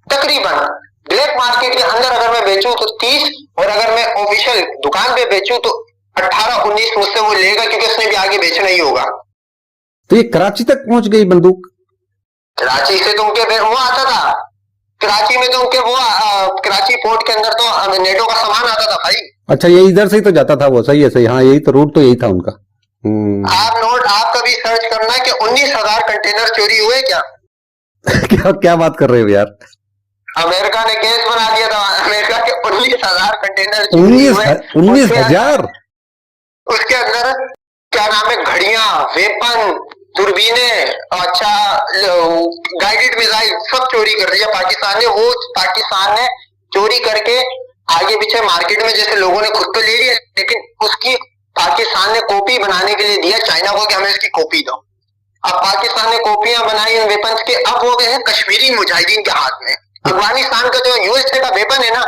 तकरीबन, ब्लैक मार्केट के अंदर अगर मैं बेचूं तो 30, और अगर मैं ऑफिशियल दुकान पे बेचूं तो 18-19 मुझसे वो लेगा, क्योंकि उसने भी आगे बेचना ही होगा। तो ये कराची तक पहुंच गई बंदूक? कराची से तो उनके वो आता था, कराची में तो उनके वो कराची पोर्ट के अंदर तो नेटो का सामान आता था भाई। अच्छा, ये इधर से ही तो जाता था वो, सही है, सही। हाँ, यही तो रूट तो यही था उनका। आप कभी सर्च करना कि 19,000 कंटेनर चोरी हुए क्या? क्या बात कर रहे हो यार? अमेरिका ने केस बना दिया था, अमेरिका के 19,000 कंटेनर 19,000? उसके अंदर क्या नाम है, घड़ियां, वेपन, दूरबीने, अच्छा गाइडेड मिसाइल सब चोरी कर दिया पाकिस्तान ने। वो पाकिस्तान ने चोरी करके आगे पीछे मार्केट में जैसे लोगों ने खुद तो ले लिया, लेकिन उसकी पाकिस्तान ने कॉपी बनाने के लिए दिया चाइना को कि हमें इसकी कॉपी दो। अब पाकिस्तान ने कॉपियां बनाई इन वेपन्स के, अब वो गए हैं कश्मीरी मुजाहिदीन के हाथ में। अफगानिस्तान का जो यूएसए का वेपन है ना,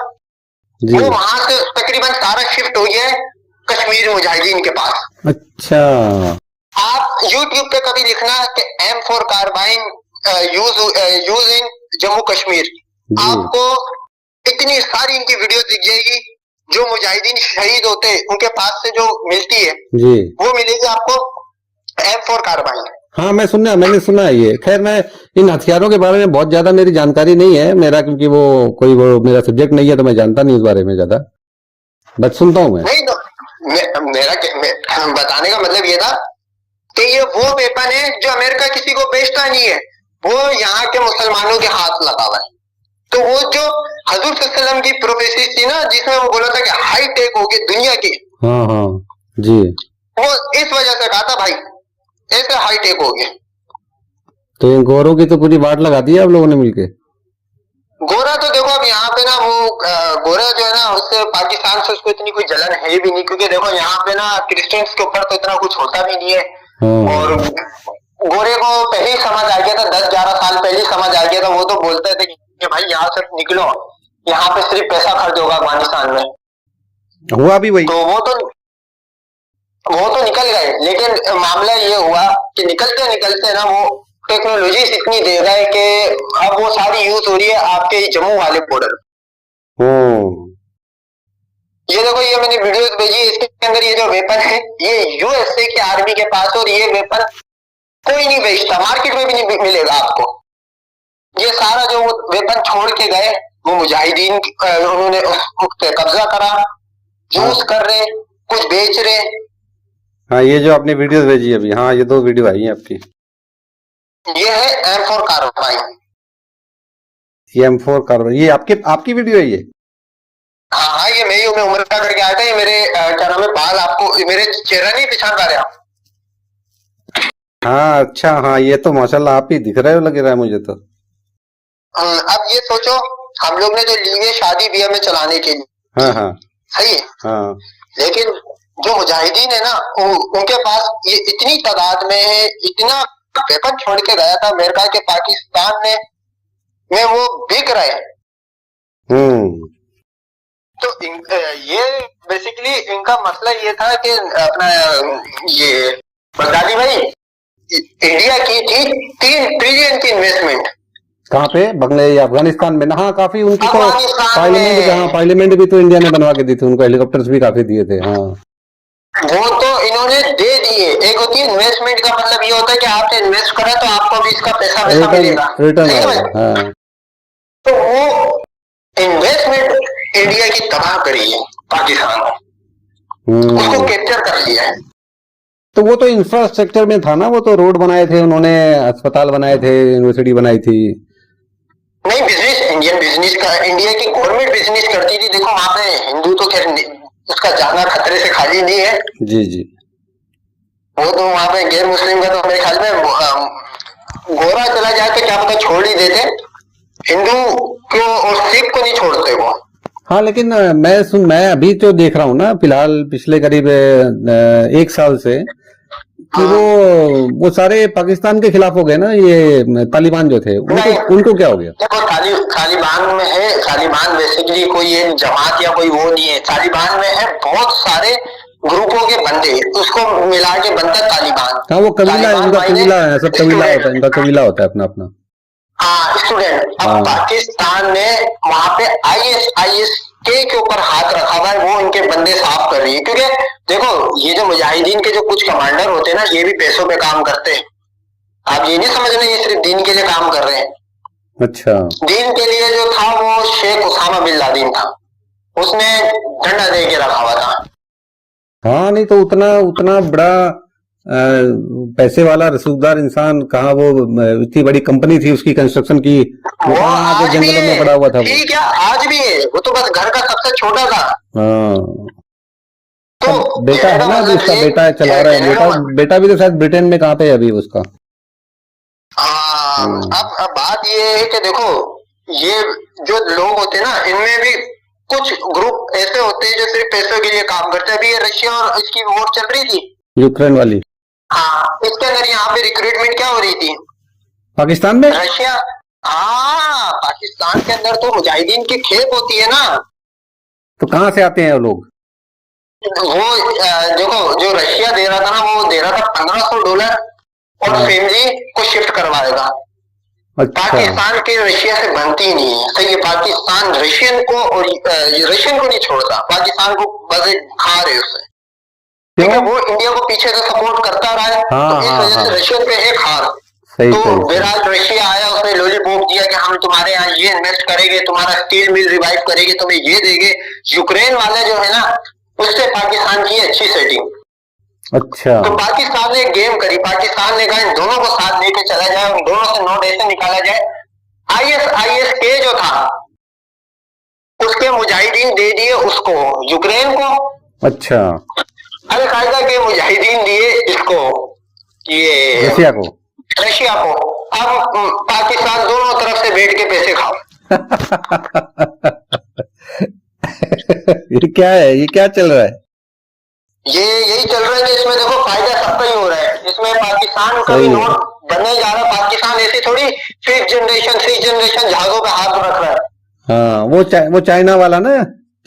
वो वहां से तकरीबन सारा शिफ्ट हो गया है कश्मीर मुजाहिदीन के पास। अच्छा, आप YouTube पे कभी लिखना कि M4 carbine use in Jammu Kashmir, आपको इतनी सारी इनकी वीडियो दिख जाएगी। जो मुजाहिदीन शहीद होते हैं उनके पास से जो मिलती है जी, वो मिलेगी आपको M4 कार्बाइन। हाँ, मैंने सुना है ये। खैर, मैं इन हथियारों के बारे में बहुत ज्यादा मेरी जानकारी नहीं है मेरा, क्योंकि वो मेरा सब्जेक्ट नहीं है, तो मैं जानता नहीं इस बारे में ज्यादा, बस सुनता हूँ मैं। नहीं तो मेरा बताने का मतलब ये था कि ये वो वेपन है जो अमेरिका किसी को बेचता नहीं है, वो यहाँ के मुसलमानों के हाथ लगा हुआ है। तो वो जो हजूर सल्लल्लाहु अलैहि वसल्लम की प्रोफेसी थी ना, जिसमें वो बोला था कि हाई टेक होगी दुनिया की, हाँ हाँ जी, वो इस वजह से कहा था भाई ऐसे हाई टेक हो गए। तो इन गोरों की तो पूरी वाट लगा दी है आप लोगों ने मिलके। गोरा तो देखो अब यहाँ पे ना वो गोरा जो है ना, उससे पाकिस्तान से उसको इतनी कोई जलन है भी नहीं, क्योंकि देखो यहाँ पे ना क्रिश्चियंस के ऊपर तो इतना कुछ होता भी नहीं है। और गोरे को पहले ही समझ आ गया था, 10-11 साल पहले ही समझ आ गया था। वो तो बोलते थे कि भाई यहाँ से निकलो, यहाँ पे सिर्फ पैसा खर्च होगा अफगानिस्तान में। हुआ भी वही, तो वो तो निकल गए, लेकिन मामला ये हुआ कि निकलते निकलते ना वो टेक्नोलॉजी इतनी दे रहा है कि अब वो सारी यूज हो रही है आपके जम्मू वाले बॉर्डर। ये देखो, ये मैंने वीडियोस भेजी, इसके अंदर ये जो वेपन है ये यूएसए की आर्मी के पास, और ये वेपन कोई नहीं बेचता, मार्केट में भी नहीं मिलेगा आपको। ये सारा जो वेपन छोड़ के गए वो मुजाहिदीन उन्होंने उस पे कब्जा करा, यूज कर रहे, कुछ बेच रहे। हाँ, ये जो आपने वीडियो भेजी अभी, हाँ ये 2 वीडियो आई हैं आपकी। ये है M4 कार्बाइन। M4 कार्बाइन, ये आपकी वीडियो है ये? हाँ हाँ, ये मैं उम्र का करके आया था। ये मेरे क्या नाम है, बाल आपको मेरे चेहरा नहीं पहचान पा रहे आप? हाँ अच्छा, हाँ ये तो माशाल्लाह आप ही दिख रहे हो, लग रहा है मुझे तो। अब ये सोचो, हम लोग ने जो ली है शादी ब्याह में चलाने के लिए, हाँ हाँ सही है, हाँ लेकिन जो मुजाहिदीन है ना, उनके पास ये इतनी तादाद में है, इतना वेपन छोड़ के गया था अमेरिका के पाकिस्तान में वो बिक रहे हैं। तो ये बेसिकली इनका मसला ये था कि अपना ये बगदादी भाई, इंडिया की थी 3 ट्रिलियन की इन्वेस्टमेंट। कहाँ पे? बंगले अफगानिस्तान में ना? हाँ काफी उनकी तो अफगानिस्तान पार्लियामेंट भी तो इंडिया ने बनवा के दी थी उनको, हेलीकॉप्टर्स भी काफी दिए थे। हाँ वो तो इन्होंने दे दिए। एक होती है इन्वेस्टमेंट का मतलब ये होता है कि आपने इन्वेस्ट करा तो आपको भी इसका पैसा मिलेगा, रिटर्न आएगा। हाँ तो वो इन्वेस्टमेंट इंडिया की तबाह करी है पाकिस्तान ने, उसको कैप्चर कर लिया है। तो वो तो इंफ्रास्ट्रक्चर में था ना, वो तो रोड बनाए थे उन्होंने, अस्पताल बनाए थे, यूनिवर्सिटी बनाई थी। नहीं, बिजनेस, इंडियन बिजनेस का, इंडिया की गवर्नमेंट बिजनेस करती थी। देखो वहां पे हिंदू तो खैर उसका जाना खतरे से खाली नहीं है। जी जी, वो तो वहां पे गैर मुस्लिम का तो मेरे ख्याल में गोरा चला जाए तो क्या पता छोड़ ही देते, हिंदू को और सिख को नहीं छोड़ते वो। हाँ लेकिन मैं अभी तो देख रहा हूँ ना, फिलहाल पिछले करीब 1 साल से कि वो सारे पाकिस्तान के खिलाफ हो गए ना, ये तालिबान जो थे, उनको क्या हो गया? देखो तालिबान में है, तालिबान बेसिकली कोई ये जमात या कोई वो नहीं है, तालिबान में है बहुत सारे ग्रुपों के बंदे, उसको मिला के बनता तालिबान। हाँ वो कबीला है, उनका कबीला है, सब कबीला होता है, इनका कबीला होता है अपना अपना। हाँ स्टूडेंट। अब पाकिस्तान ने वहां पे ISIS के ऊपर हाथ रखा हुआ है, वो इनके बंदे साफ कर रही है। क्योंकि देखो ये जो मुजाहिदीन के जो कुछ कमांडर होते हैं ना, ये भी पैसों पे काम करते हैं। आप ये नहीं समझ रहे ये सिर्फ दीन के लिए काम कर रहे हैं। अच्छा, दीन के लिए जो था वो शेख उसामा बिन लादेन था, उसने डंडा दे के रखा हुआ था। हाँ नहीं तो उतना बड़ा पैसे वाला रसूखदार इंसान कहाँ, वो इतनी बड़ी कंपनी थी उसकी कंस्ट्रक्शन की, वो आज जंगलों में पड़ा हुआ था। ठीक है, आज भी है, वो तो बस घर का सबसे छोटा था। हाँ तो बेटा है ना अभी, उसका बेटा चला रहा है, बेटा भी तो शायद ब्रिटेन में कहाँ पे अभी उसका। हाँ अब बात ये है कि देखो ये जो लोग होते हैं ना, इनमें भी कुछ ग्रुप ऐसे होते हैं जो सिर्फ पैसों के लिए काम करते हैं। अभी ये रशिया और इसकी वॉर चल रही थी, यूक्रेन वाली। हाँ, इसके अंदर यहाँ पे रिक्रूटमेंट क्या हो रही थी? पाकिस्तान में? रशिया, हाँ पाकिस्तान के अंदर तो मुजाहिदीन की खेप होती है ना। तो कहाँ से आते हैं वो लोग? वो देखो जो रशिया दे रहा था ना, वो दे रहा था $1500 और फैमिली को शिफ्ट करवाएगा। अच्छा। पाकिस्तान की रशिया से बनती नहीं है, सही है। पाकिस्तान रशियन को और रशियन को नहीं छोड़ता, पाकिस्तान को बस खा रहे उससे, ठीक है। वो इंडिया को पीछे से सपोर्ट करता रहा है, तो इस वजह से रशियन पे एक हार। तो विराट रशिया आया, उसने लॉलीपॉप दिया कि हम तुम्हारे यहाँ ये इन्वेस्ट करेंगे, तुम्हारा स्टील मिल रिवाइव करेंगे, तुम्हें ये देंगे। यूक्रेन वाले जो है ना, उससे पाकिस्तान की अच्छी सेटिंग। अच्छा, तो पाकिस्तान ने गेम करी, पाकिस्तान ने कहा इन दोनों को साथ लेके चला जाए, उन दोनों से नोट ऐसे निकाला जाए। ISIS जो था उसके मुजाहिदीन दे दिए उसको, यूक्रेन को। अच्छा, अल कायदा के मुजाहिदीन दिए इसको, ये रशिया को। अब पाकिस्तान दोनों तरफ से बैठ के पैसे खाओ। ये क्या है, ये क्या चल रहा है? ये यही चल रहा है कि इसमें देखो फायदा सबका ही हो रहा है। इसमें पाकिस्तान का भी नोट बनने जा रहा है। पाकिस्तान ऐसी थोड़ी फिफ्थ जनरेशन जहाजों पे हाथ रख रहा है। हाँ वो चाइना वाला ना,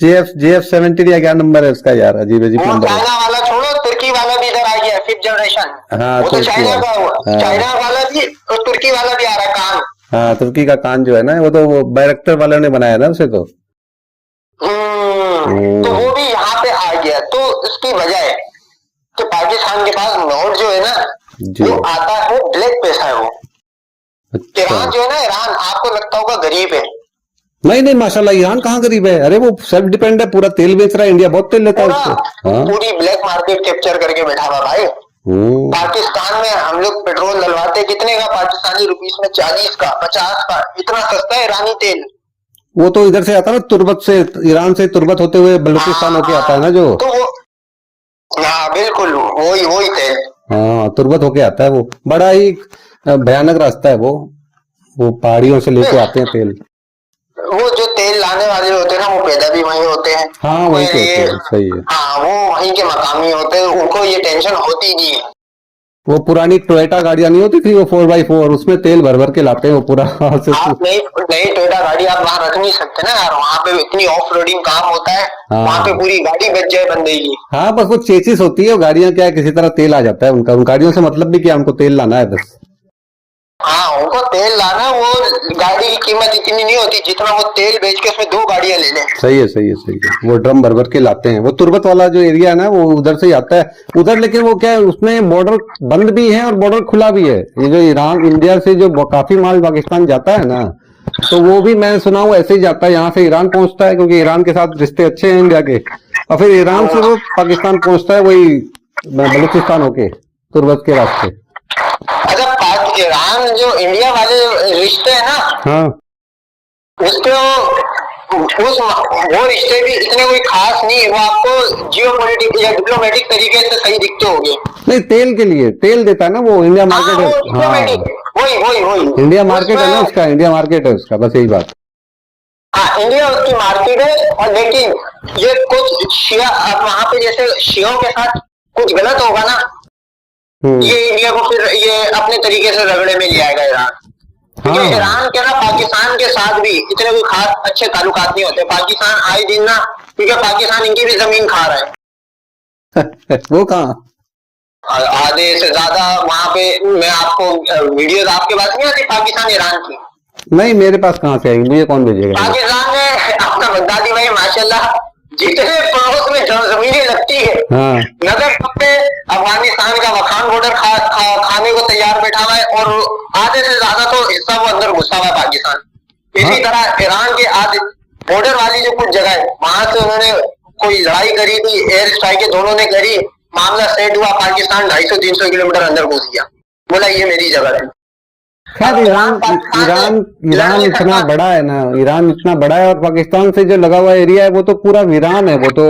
JF-17 या क्या नंबर है उसका यार, अजीब नंबर। चाइना वाला छोड़ो, तुर्की वाला भी इधर आ गया, फिफ्थ जनरेशन। हाँ, वो तो चाइना का हुआ, चाइना वाला भी और तुर्की वाला भी आ रहा है कान। हाँ तुर्की का कान जो है ना, वो तो वो बैरक्टर वालों ने बनाया ना उसे तो। तो वो भी यहाँ पे आ गया। तो इसकी वजह है कि पाकिस्तान के पास नोट जो है ना, वो आता है, वो ब्लैक पैसा है वो। अच्छा। ईरान जो है ना, ईरान आपको लगता होगा गरीब है, नहीं नहीं, माशाल्लाह ईरान कहाँ गरीब है, अरे वो सेल्फ डिपेंड है, पूरा तेल बेच रहा है, इंडिया बहुत तेल लेता है उससे। हाँ, पूरी ब्लैक मार्केट कैप्चर करके बैठा हुआ भाई। पाकिस्तान में हम लोग पेट्रोल डलवाते कितने का, पाकिस्तानी रुपीस में 40 का 50 का, इतना सस्ता है ईरानी तेल। वो तो इधर से आता है ना, तुर्बत से, ईरान से तुर्बत होते हुए बलूचिस्तान होके आता है ना जो, तो वो, हाँ बिल्कुल वही तेल। हाँ, तुर्बत होके आता है वो, बड़ा ही भयानक रास्ता है वो पहाड़ियों से लेके आते हैं तेल। वो जो तेल लाने वाले होते हैं ना, वो पैदा भी वहीं होते हैं। हाँ वहीं के होते हैं, सही है। हाँ, वो वहीं के मकामी होते हैं, उनको ये टेंशन होती नहीं है। वो पुरानी टोयोटा गाड़ियां नहीं होती थी, वो 4x4, उसमें तेल भर भर के लाते हैं वो पूरा। आप नई टोयोटा गाड़ी आप वहाँ रख नहीं सकते ना यार, वहाँ पे इतनी ऑफ रोडिंग काम होता है। हाँ, वहाँ पे पूरी गाड़ी बच जाए बंदे की। हाँ, बस वो चेसिस होती है, वो गाड़ियां क्या है, किसी तरह तेल आ जाता है उनका, उन गाड़ियों से मतलब भी क्या, हमको तेल लाना है बस। हाँ, उनको तेल लाना, वो गाड़ी की कीमत इतनी नहीं होती जितना वो तेल बेच के उसमें 2 गाड़ियां ले लें। सही है, सही है, सही है। वो ड्रम भर भर के लाते हैं, वो तुर्बत वाला जो एरिया है ना, वो उधर से ही आता है उधर। लेकिन वो क्या है, उसमें बॉर्डर बंद भी है और बॉर्डर खुला भी है। ये जो ईरान इंडिया से जो काफी माल पाकिस्तान जाता है ना, तो वो भी मैंने सुना वो ऐसे ही जाता है, यहाँ से ईरान पहुंचता है, क्योंकि ईरान के साथ रिश्ते अच्छे हैं इंडिया के, और फिर ईरान से वो पाकिस्तान पहुंचता है, वही बलूचिस्तान होके तुर्बत के रास्ते। अच्छा, ईरान जो इंडिया वाले रिश्ते है ना, हाँ, उसके वो रिश्ते भी इतने कोई खास नहीं है। वो आपको जियोपॉलिटिक या डिप्लोमेटिक तरीके से सही दिखते होंगे। नहीं, तेल के लिए तेल देता है ना वो, इंडिया मार्केट है। हाँ, वही इंडिया मार्केट है ना उसका, इंडिया मार्केट है उसका, बस यही बात। हाँ, इंडिया उसकी मार्केट है। और लेकिन ये कुछ शिया, अब वहां पे जैसे शियों के साथ कुछ गलत होगा ना, ये इंडिया को फिर ये अपने तरीके से रगड़े में ले आएगा ईरान। क्योंकि ईरान के ना पाकिस्तान के साथ भी इतने कोई खास अच्छे ताल्लुकात नहीं होते। पाकिस्तान आए दिन ना, क्योंकि पाकिस्तान इनकी भी जमीन खा रहा है। वो कहाँ, आधे से ज्यादा वहां पे। मैं आपको वीडियोस आपके पास नहीं आती पाकिस्तान ईरान की? नहीं, मेरे पास कहाँ से आएगी, मुझे कौन भेजेगा? पाकिस्तान में अपना बगदादी भाई माशाल्लाह जितने पड़ोस में जमीनें लगती है, हाँ, नजर पे अफगानिस्तान का मकान बॉर्डर खाने को तैयार बैठा हुआ है, और आधे से ज्यादा तो हिस्सा वो अंदर घुसा हुआ है पाकिस्तान। इसी तरह ईरान के आधे बॉर्डर वाली जो कुछ जगह है, वहां से उन्होंने कोई लड़ाई करी थी, एयर स्ट्राइक दोनों ने करी, मामला सेट हुआ, पाकिस्तान 250-300 किलोमीटर अंदर घुस गया, बोला ये मेरी जगह है। खैर ईरान इतना बड़ा है ना, ईरान इतना बड़ा है, और पाकिस्तान से जो लगा हुआ एरिया है वो तो पूरा वीरान है, वो तो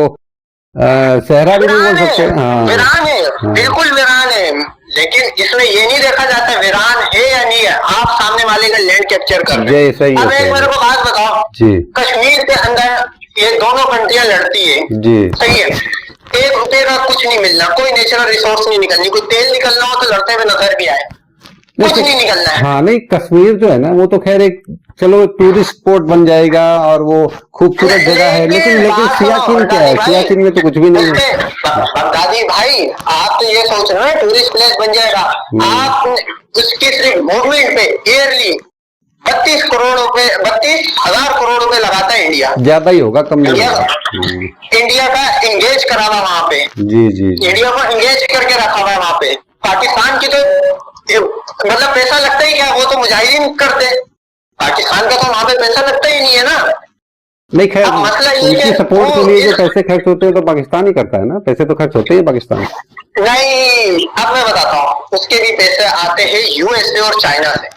सहरा भी नहीं बोल सकते। हाँ, वीरान है, बिल्कुल वीरान है। लेकिन इसमें ये नहीं देखा जाता वीरान है या नहीं है, आप सामने वाले का लैंड कैप्चर कर रहे हैं। अब एक मेरे को बात बताओ जी, कश्मीर के अंदर ये दोनों कंट्रियां लड़ती है जी, सही है, 1 रुपए का कुछ नहीं मिलना, कोई नेचुरल रिसोर्स नहीं निकलनी, कोई तेल निकलना हो तो लड़ते हुए नजर भी आए, कुछ नहीं निकलना है। हाँ, नहीं, कश्मीर जो है ना वो तो खैर एक चलो टूरिस्ट स्पॉट बन जाएगा और वो खूबसूरत जगह है, लेकिन सियाचिन क्या है, सियाचिन में तो कुछ भी नहीं है। दादी भाई, आप तो ये सोच रहे हैं टूरिस्ट प्लेस बन जाएगा, आप उसकी सिर्फ मूवमेंट पे ईयरली 32 करोड़ रुपए, 32,000 करोड़ रुपए लगाता है इंडिया। ज्यादा ही होगा, कम नहीं। इंडिया का इंगेज करा हुआ वहां पे, जी, इंडिया को इंगेज करके रखा हुआ है वहां पे। पाकिस्तान की तो मतलब पैसा लगता ही क्या, वो तो मुजाहिदीन करते, पाकिस्तान का तो वहां पे पैसा लगता ही नहीं है ना। नहीं, खैर उनकी सपोर्ट के लिए जो पैसे खर्च होते हैं तो पाकिस्तान ही करता है ना, पैसे तो खर्च होते हैं पाकिस्तान। नहीं, अब मैं बताता हूँ, उसके भी पैसे आते हैं यूएसए और चाइना से।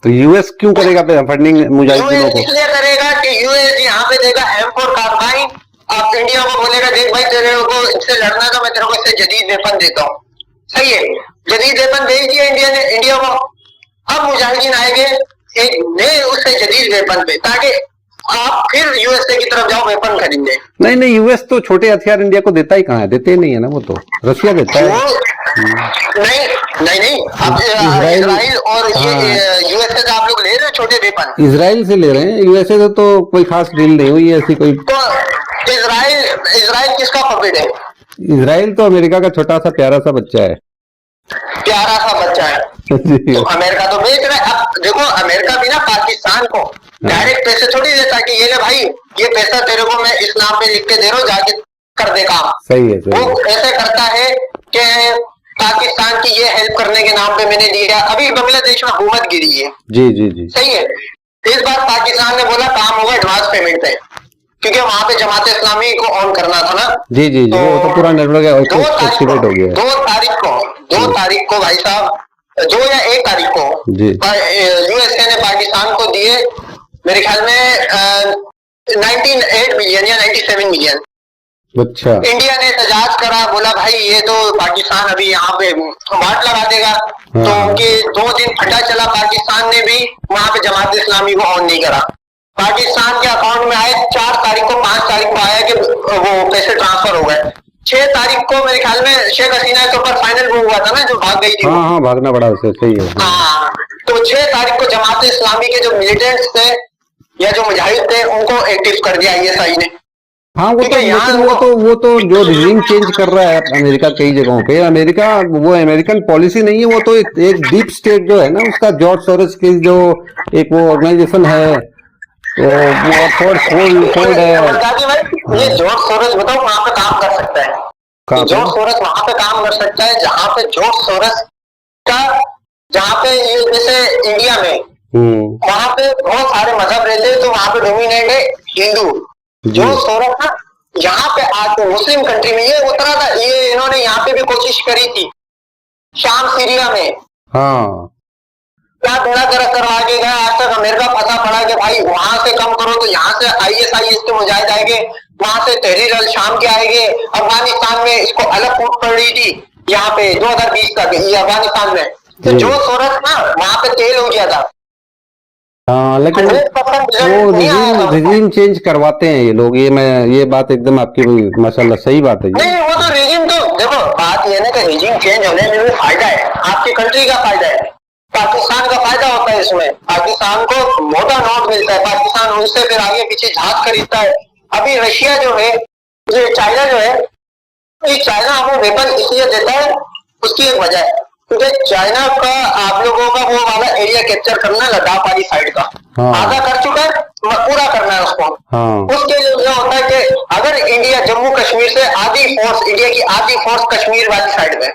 तो यूएस क्यों करेगा फंडिंग मुजाहिदीनों को? इसलिए करेगा कि यूएस यहाँ पे देगा M4 कार्बाइन, आप इंडिया को बोलेगा देख भाई तेरे को इससे लड़ना तो मैं तेरे को इससे जदीद वेपन देता हूँ, सही है, जदीद वेपन दे दिया इंडिया ने इंडिया को। अब मुजाहिदीन आएंगे एक नए उससे जदीद वेपन पे, ताकि आप फिर यूएसए की तरफ जाओ वेपन खरीदने। नहीं, यूएस तो छोटे हथियार इंडिया को देता ही कहाँ है, देते ही नहीं है ना, वो तो रशिया देता है। नहीं, अब इजराइल और ये यूएसए से आप लोग ले रहे हो छोटे वेपन, इजराइल से ले रहे हैं, यूएसए से तो कोई खास डील नहीं हुई है ऐसी कोई। तो इजराइल किसका पपेट है? इजराइल तो अमेरिका का छोटा सा प्यारा सा बच्चा है, प्यारा सा बच्चा है। तो अमेरिका तो बेच रहा है। अब देखो, अमेरिका भी ना पाकिस्तान को डायरेक्ट पैसे थोड़ी देता कि ये ले भाई, ये पैसा तेरे को मैं इस नाम पे लिख के दे रहा हूँ, जाके कर दे काम। सही है, वो ऐसे करता है कि पाकिस्तान की ये हेल्प करने के नाम पे मैंने लिया। अभी बांग्लादेश में हुकूमत गिरी है, जी, सही है, इस बार पाकिस्तान ने बोला काम होगा एडवांस पेमेंट पे, क्योंकि वहां पे जमात इस्लामी को ऑन करना था ना। जी जी जी, वो तो पूरा नेटवर्क एक्टिवेट हो गया है। 2 तारीख को भाई साहब, 2 या 1 तारीख को जी यूएसए ने पाकिस्तान को दिए मेरे ख्याल में 98 मिलियन या 97 मिलियन। अच्छा। इंडिया ने एहतजाज करा, बोला भाई ये तो पाकिस्तान अभी यहाँ पे वाट लगा देगा। तो उनके 2 दिन फटा चला, पाकिस्तान ने भी वहां पे जमात इस्लामी को ऑन नहीं करा। पाकिस्तान के अकाउंट में आए 4 तारीख को, 5 तारीख को आया कि वो पैसे ट्रांसफर हो गए। 6 तारीख को मेरे ख्याल में शेख हसीना के ऊपर फाइनल वो हुआ था ना, जो भाग गई थी। हाँ, भागना पड़ा उसे, सही है। हाँ, तो 6 तारीख को जमात इस्लामी के जो मिलिटेंट्स थे या जो मुजाहिद थे उनको एक्टिव कर दिया ISI ने। हाँ, वो तो जो रिजीम चेंज कर रहा है अमेरिका कई जगहों पे, अमेरिका वो अमेरिकन पॉलिसी नहीं है, वो तो एक डीप स्टेट जो है ना उसका, जॉर्ज सोरोस की जो एक वो ऑर्गेनाइजेशन है, तो वो फोर्ड है। ये जॉर्ज सोरोस बताओ वहां पे काम कर सकता है? जॉर्ज सोरोस वहां पे काम कर सकता है जहां पे जॉर्ज सोरोस का, जहां पे जैसे इंडिया में वहां पे बहुत सारे मजहब रहते हैं, तो वहां पे डोमिनेट है हिंदू। जो सोरस ना यहाँ पे आके मुस्लिम कंट्री में ये उतरा था, ये इन्होंने यहाँ पे भी कोशिश करी थी शाम सीरिया में। हाँ, क्या बेड़ा गर्क करवा के गया, आज तक अमेरिका फंसा पड़ा कि भाई वहां से कम करो, तो यहाँ से ISIS के मुजाहिद आएंगे, वहां से तहरीर अल शाम के आएंगे। अफगानिस्तान में इसको अलग फूट पड़ रही थी यहाँ पे 2020 तक ये अफगानिस्तान में, तो जो सोरस ना वहां पे तेल हो गया था। हाँ, लेकिन वो रिजीम चेंज करवाते हैं ये लोग, ये बात एकदम आपकी माशाल्लाह सही बात है। नहीं, वो तो रिजीम, तो देखो बात ये है ना कि रिजीम चेंज होने में भी फायदा है, आपकी कंट्री का फायदा है, पाकिस्तान का फायदा होता है इसमें। पाकिस्तान को मोटा नोट मिलता है, पाकिस्तान उनसे फिर आगे पीछे जहाज खरीदता है। अभी रशिया जो है, ये चाइना जो है, ये चाइना हमें वेपन इसलिए देता है, उसकी एक वजह है, क्योंकि चाइना का आप लोगों का वो वाला एरिया कैप्चर करना है लद्दाख वाली साइड का। आधा कर चुका है, पूरा करना है उसको। उसके लिए क्या होता है कि अगर इंडिया जम्मू कश्मीर से आधी फोर्स, इंडिया की आधी फोर्स कश्मीर वाली साइड में,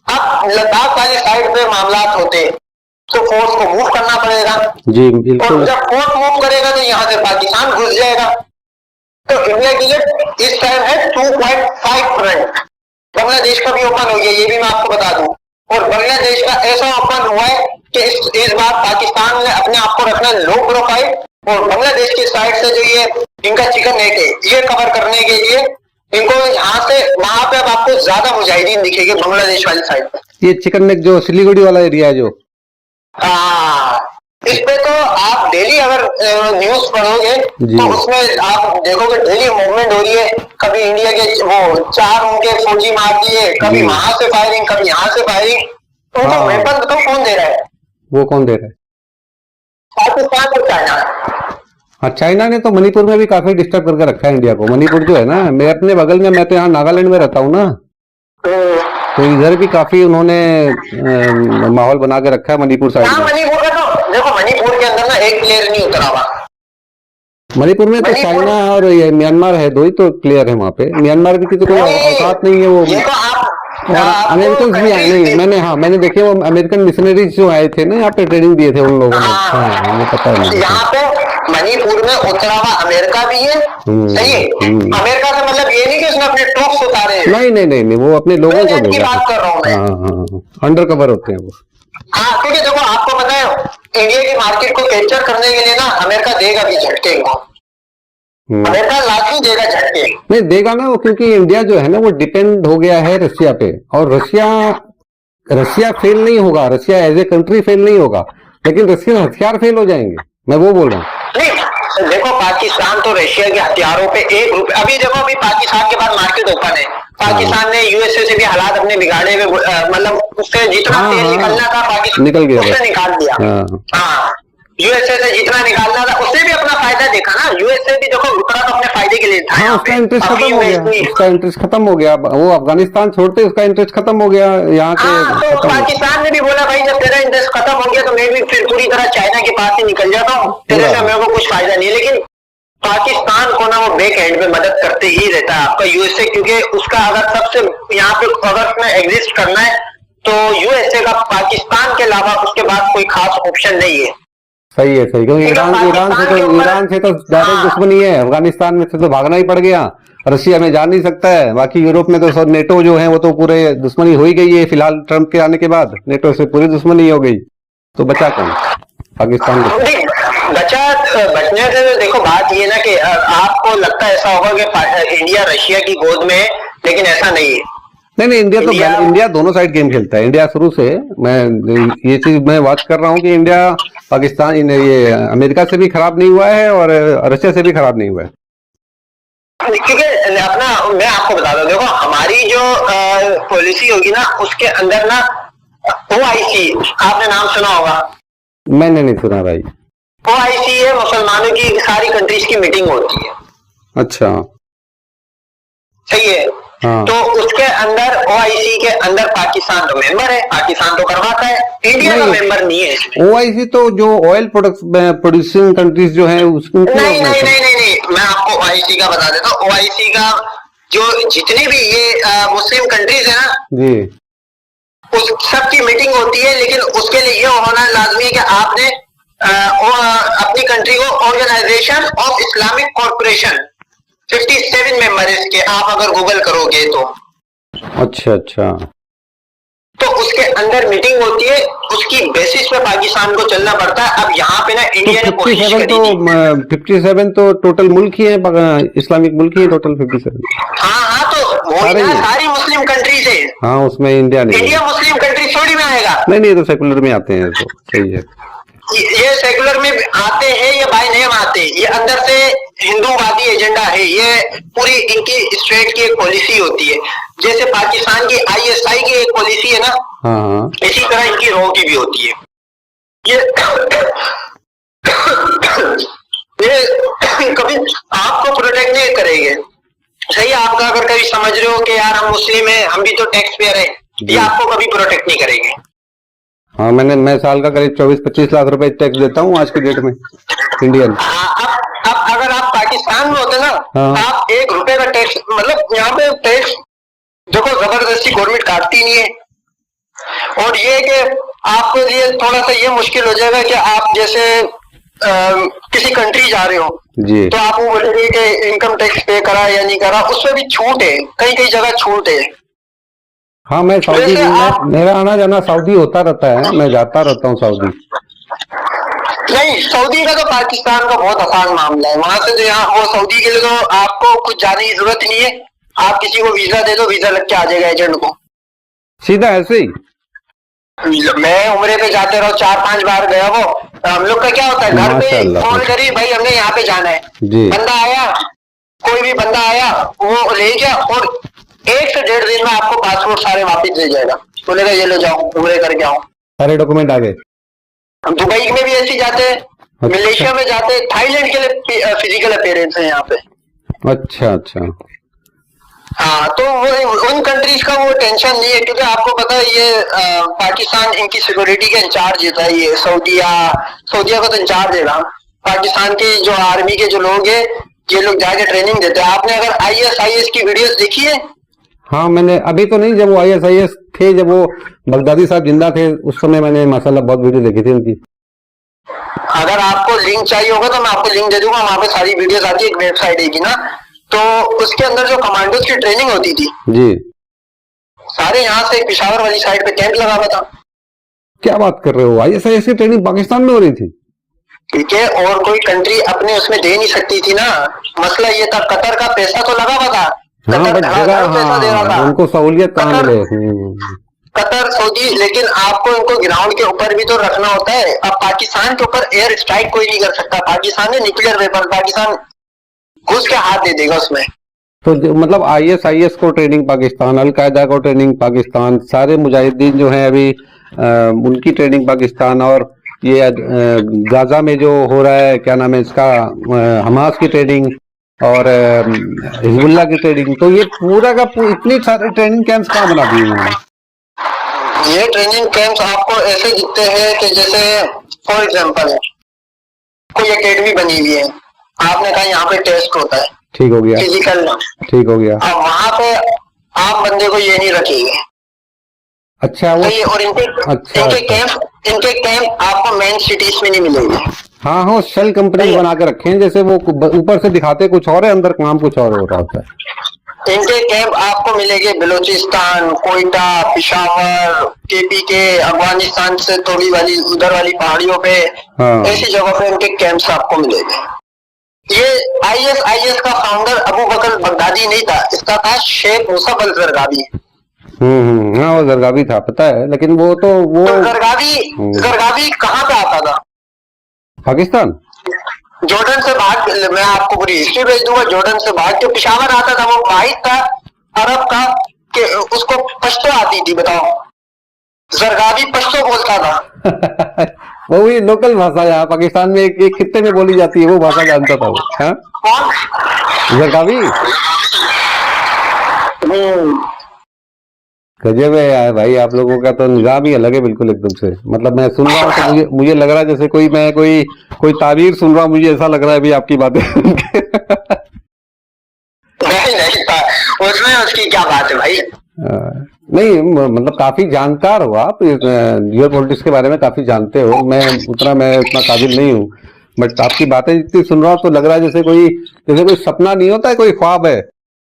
अब लद्दाख वाली साइड पे मामला होते तो फोर्स को मूव करना पड़ेगा जी, बिल्कुल। और जब फोर्स मूव करेगा तो यहाँ से पाकिस्तान घुस जाएगा। तो इंडिया की जो इस टाइम है 2.5 फ्रंट, बांग्लादेश का भी ओपन हो गया, ये भी मैं आपको बता दूं। और बांग्लादेश का ऐसा ओपन हुआ है कि इस बार पाकिस्तान ने अपने आप को रखना लो प्रोफाइल, और बांग्लादेश की साइड से जो ये इनका चिकन नेट है ये कवर करने के लिए इनको यहाँ से वहां पे अब आपको ज्यादा मुजाहिदीन दिखेंगे बांग्लादेश वाली साइड पे। ये चिकन नेक जो सिलीगुड़ी वाला एरिया है जो, इस पे तो आप डेली अगर न्यूज पढ़ोगे तो उसमें आप देखोगे डेली मूवमेंट हो रही है। कभी इंडिया के वो 4 उनके फौजी मार दिए, कभी वहां से फायरिंग, कभी यहाँ से फायरिंग। उनको वेपन तो कौन दे रहा है? वो कौन दे रहा है? पाकिस्तान और चाइना। हाँ, चाइना ने तो मणिपुर में भी काफी डिस्टर्ब करके रखा है इंडिया को। मणिपुर जो है ना, मैं अपने बगल में, मैं तो यहाँ नागालैंड में रहता हूँ ना, तो इधर भी काफी उन्होंने माहौल बना के रखा है मणिपुर साइड में। मणिपुर का तो देखो, मणिपुर के अंदर ना एक प्लेयर नहीं उतरा हुआ। मणिपुर में तो चाइना और म्यांमार है, 2 ही तो प्लेयर है वहाँ पे। म्यांमार की तो कोई औकात नहीं है वो। और अमेरिकन भी आए नहीं, मैंने देखे वो अमेरिकन मिशनरीज जो आए थे ना यहाँ पे, ट्रेनिंग दिए थे उन लोगों ने। हाँ, पता है। यहाँ पे मणिपुर में उतरा हुआ अमेरिका भी है, सही है। अमेरिका से मतलब ये नहीं कि उसने अपने ट्रूप्स उतारे हैं, नहीं, वो अपने लोगों को की बात कर रहा हूँ मैं। हाँ, अंडर कवर होते हैं वो। हाँ, क्योंकि देखो आपको पता है इंडिया की मार्केट को कैप्चर करने के लिए ना अमेरिका देगा भी झटके को, अमेरिका लाठी देगा झटके। नहीं देगा ना वो, क्योंकि इंडिया जो है ना वो डिपेंड हो गया है रशिया पे, और रशिया फेल नहीं होगा, Russia as a country fail नहीं होगा, लेकिन रशियन हथियार फेल हो जाएंगे, मैं वो बोल रहा हूँ। नहीं देखो, पाकिस्तान तो रशिया के हथियारों पे अभी देखो, अभी पाकिस्तान के बाद मार्केट ओपन है। पाकिस्तान ने यूएसए से भी हालात अपने बिगाड़े हुए, मतलब उससे जितना तेल निकलना था पाकिस्तान निकल गया, उसने निकाल दिया। हाँ, यूएसए से जितना निकालना था उससे भी अपना फायदा देखा ना। यूएसए भी देखो उतरा तो अपने फायदे के लिए था। हाँ, उसका इंटरेस्ट खत्म हो गया, वो अफगानिस्तान छोड़ते उसका इंटरेस्ट खत्म हो गया यहाँ के। तो पाकिस्तान ने भी बोला भाई जब तेरा इंटरेस्ट खत्म हो गया तो मैं भी फिर पूरी तरह चाइना के पास ही निकल जाता हूँ, तेरे से मेरे को कुछ फायदा नहीं। लेकिन पाकिस्तान को ना वो बैक एंड में मदद करते ही रहता है आपका यूएसए, क्योंकि उसका अगर सबसे यहाँ पे अगर उसमें एग्जिस्ट करना है तो यूएसए का पाकिस्तान के अलावा उसके बाद कोई खास ऑप्शन नहीं है। सही है, सही, क्योंकि ईरान से तो डायरेक्ट दुश्मनी है, अफगानिस्तान में से तो भागना ही पड़ गया, रशिया में जा नहीं सकता है, बाकी यूरोप में तो सब नेटो जो है वो तो पूरे दुश्मनी हो ही गई है फिलहाल, ट्रम्प के आने के बाद नेटो से पूरी दुश्मनी हो गई, तो बचा कौन पाकिस्तान को? बचने से तो देखो बात ये ना कि आपको लगता है ऐसा होगा कि इंडिया रशिया की गोद में है, लेकिन ऐसा नहीं है। नहीं, इंडिया दोनों साइड गेम खेलता है। इंडिया शुरू से, मैं ये चीज मैं वॉच कर रहा हूँ कि इंडिया पाकिस्तान ये अमेरिका से भी खराब नहीं हुआ है और रशिया से भी खराब नहीं हुआ है, क्योंकि अपना मैं आपको बता दूं, देखो हमारी जो पॉलिसी होगी ना उसके अंदर ना OIC, आपने नाम सुना होगा? मैंने नहीं सुना भाई। OIC है, मुसलमानों की सारी कंट्रीज की मीटिंग होती है। अच्छा, सही है। हाँ। तो उसके अंदर OIC के अंदर पाकिस्तान तो मेंबर है, पाकिस्तान तो करवाता है, इंडिया का मेंबर नहीं है इसमें। OIC तो जो ऑयल प्रोड्यूसिंग कंट्रीज जो है उसको नहीं, मैं आपको OIC का बता देता हूँ। OIC का जो जितनी भी ये मुस्लिम कंट्रीज है ना जी, उस सब की मीटिंग होती है, लेकिन उसके लिए ये होना लाजमी है कि आपने अपनी कंट्री को organisation of Islamic corporation 57 member इसके, आप अगर गूगल करोगे तो। अच्छा, तो उसके अंदर मीटिंग होती है, उसकी बेसिस पे पाकिस्तान को चलना पड़ता है। अब यहाँ पे ना इंडिया ने कोशिश करी थी। 57 तो टोटल मुल्क ही है, इस्लामिक मुल्क ही है टोटल 57। हाँ, तो वो सारी मुस्लिम कंट्रीज है। हाँ, उसमें इंडिया नहीं, इंडिया मुस्लिम कंट्री थोड़ी में आएगा। नहीं, तो सेकुलर में आते हैं, तो सही है। ये सेकुलर में आते हैं, ये बाय नेम आते हैं, ये अंदर से हिंदूवादी एजेंडा है, ये पूरी इनकी स्टेट की एक पॉलिसी होती है। जैसे पाकिस्तान की ISI की एक पॉलिसी है ना, हाँ, इसी तरह इनकी रॉ की भी होती है। ये कभी आपको प्रोटेक्ट नहीं करेंगे। सही, आपका अगर कभी समझ रहे हो कि यार हम मुस्लिम हैं, हम भी तो टैक्स पेयर है, ये आपको कभी प्रोटेक्ट नहीं करेंगे। हाँ, मैं साल का करीब 24-25 लाख रुपए टैक्स देता हूँ आज के डेट में, इंडियन। अब अगर आप पाकिस्तान में होते ना, हाँ, आप 1 रुपए का टैक्स, मतलब यहाँ पे टैक्स देखो जबरदस्ती गवर्नमेंट काटती नहीं है। और ये कि आपके लिए थोड़ा सा ये मुश्किल हो जाएगा कि आप जैसे किसी कंट्री जा रहे हो जी, तो आप वो बोलेंगे कि इनकम टैक्स पे करा या नहीं करा, उसमें भी छूट है, कई जगह छूट है। हाँ, मैं सऊदी, मेरा आना जाना सऊदी होता रहता है, मैं जाता रहता हूँ सऊदी। नहीं, सऊदी का तो पाकिस्तान का बहुत आसान मामला है, वहां से तो यहाँ वो सऊदी के लिए तो आपको कुछ जाने की जरूरत नहीं है, आप किसी को वीजा दे दो, वीजा लग के आ जाएगा एजेंट को, सीधा ऐसे ही। मैं उम्रे पे जाते रहो, 4-5 बार गया। वो हम लोग का क्या होता है, घर पे फोन करी, भाई हमने यहाँ पे जाना है, बंदा आया, कोई भी बंदा आया, वो ले गया और 1 से 1.5 दिन में आपको पासपोर्ट सारे वापस दे जाएगा, बोलेगा ये ले जाओ, उम्रे करके आओ, सारे डॉक्यूमेंट आ गए। हम दुबई में भी ऐसे जाते हैं, मलेशिया में जाते हैं, थाईलैंड के लिए फिजिकल अपीयरेंस है यहाँ पे। अच्छा, हाँ, तो वो उन कंट्रीज का वो टेंशन नहीं है, क्योंकि आपको पता है ये पाकिस्तान इनकी सिक्योरिटी का इंचार्ज देता है, ये सऊदिया का तो इंचार्ज देगा। पाकिस्तान की जो आर्मी के जो लोग हैं, ये लोग जाके ट्रेनिंग देते हैं। आपने अगर ISIS की वीडियोस देखी है? हाँ, मैंने अभी तो नहीं, जब वो ISIS थे, जब वो बगदादी साहब जिंदा थे, उस समय मैंने माशाल्लाह बहुत वीडियो देखी थी उनकी। अगर आपको लिंक चाहिए होगा तो मैं आपको लिंक दे दूंगा, वहां पे सारी वीडियोस आती है, एक वेबसाइट है की ना, तो उसके अंदर जो कमांडोज की ट्रेनिंग होती थी जी, सारे यहाँ से पिशावर वाली साइड पे कैंप लगा हुआ था। क्या बात कर रहे हो, ISIS की ट्रेनिंग पाकिस्तान में हो रही थी? ठीक है, और कोई कंट्री अपने उसमें दे नहीं सकती थी ना, मसला ये था, कतर का पैसा तो लगा हुआ था, पैसा दे रहा था, उनको सहूलियत कहाँ मिले, कतर सऊदी, लेकिन आपको इनको ग्राउंड के ऊपर भी तो रखना होता है। अब पाकिस्तान के ऊपर एयर स्ट्राइक कोई नहीं कर सकता, पाकिस्तान ने न्यूक्लियर वेपन, पाकिस्तान घुस के हाथ दे देगा उसमें। तो मतलब ISIS को ट्रेनिंग पाकिस्तान, अलकायदा को ट्रेनिंग पाकिस्तान, सारे मुजाहिदीन जो हैं अभी उनकी ट्रेनिंग पाकिस्तान, और ये गाजा में जो हो रहा है, क्या नाम है इसका, हमास की ट्रेनिंग और हिजबुल्लाह की ट्रेनिंग, तो ये पूरा का इतनी सारे ट्रेनिंग कैंप्स कहाँ बना दिए उन्होंने? ये ट्रेनिंग कैंप्स आपको ऐसे दिखते हैं कि जैसे फॉर एग्जांपल कोई एकेडमी बनी हुई है, आपने कहा यहाँ पे टेस्ट होता है, ठीक हो गया, फिजिकल, ठीक हो गया, अब वहां पे आप बंदे को ये नहीं रखेंगे। अच्छा, वो तो ये, और इनके कैंप आपको मेन सिटीज में नहीं मिलेंगे। हाँ हाँ, शेल कंपनी बना के रखे हैं, जैसे वो ऊपर से दिखाते कुछ और है, अंदर काम कुछ और हो रहा होता है। इनके कैंप आपको मिलेंगे बलूचिस्तान, कोयटा, पिशावर, केपी, अफगानिस्तान से थोड़ी वाली उधर वाली पहाड़ियों पे, हाँ। ऐसी जगह पे इनके कैंप्स आपको मिलेंगे। ये आईएस का फाउंडर अबू बकर बगदादी नहीं था, इसका था शेख मुसअब अल जरदारी। हाँ, वो जरगावी था, पता है, लेकिन वो तो जरगावी कहाँ पे आता था? पाकिस्तान, जॉर्डन से भाग, मैं आपको पूरी हिस्ट्री भेज दूंगा। जॉर्डन से भाग के पिशावर आता था, वो वाहिद था अरब का कि उसको पश्तो आती थी। बताओ, जरगावी पश्तो बोलता था। वो भी लोकल भाषा है, यहाँ पाकिस्तान में एक खित्ते में बोली जाती है, वो भाषा जानता था वो। हाँ, जरगावी। गजब है यार भाई, आप लोगों का तो निज़ाम ही अलग है बिल्कुल एकदम से। मतलब मैं सुन रहा हूँ तो मुझे लग रहा है जैसे कोई ताबीर सुन रहा हूँ, मुझे ऐसा लग रहा है अभी आपकी बातें। नहीं था उसमें, उसकी क्या बात है भाई। नहीं, मतलब काफी जानकार हो आप, जियो पॉलिटिक्स के बारे में काफी जानते हो। मैं उतना काबिल नहीं हूँ, बट आपकी बातें जितनी सुन रहा हूँ तो लग रहा है जैसे कोई सपना नहीं होता है, कोई ख्वाब है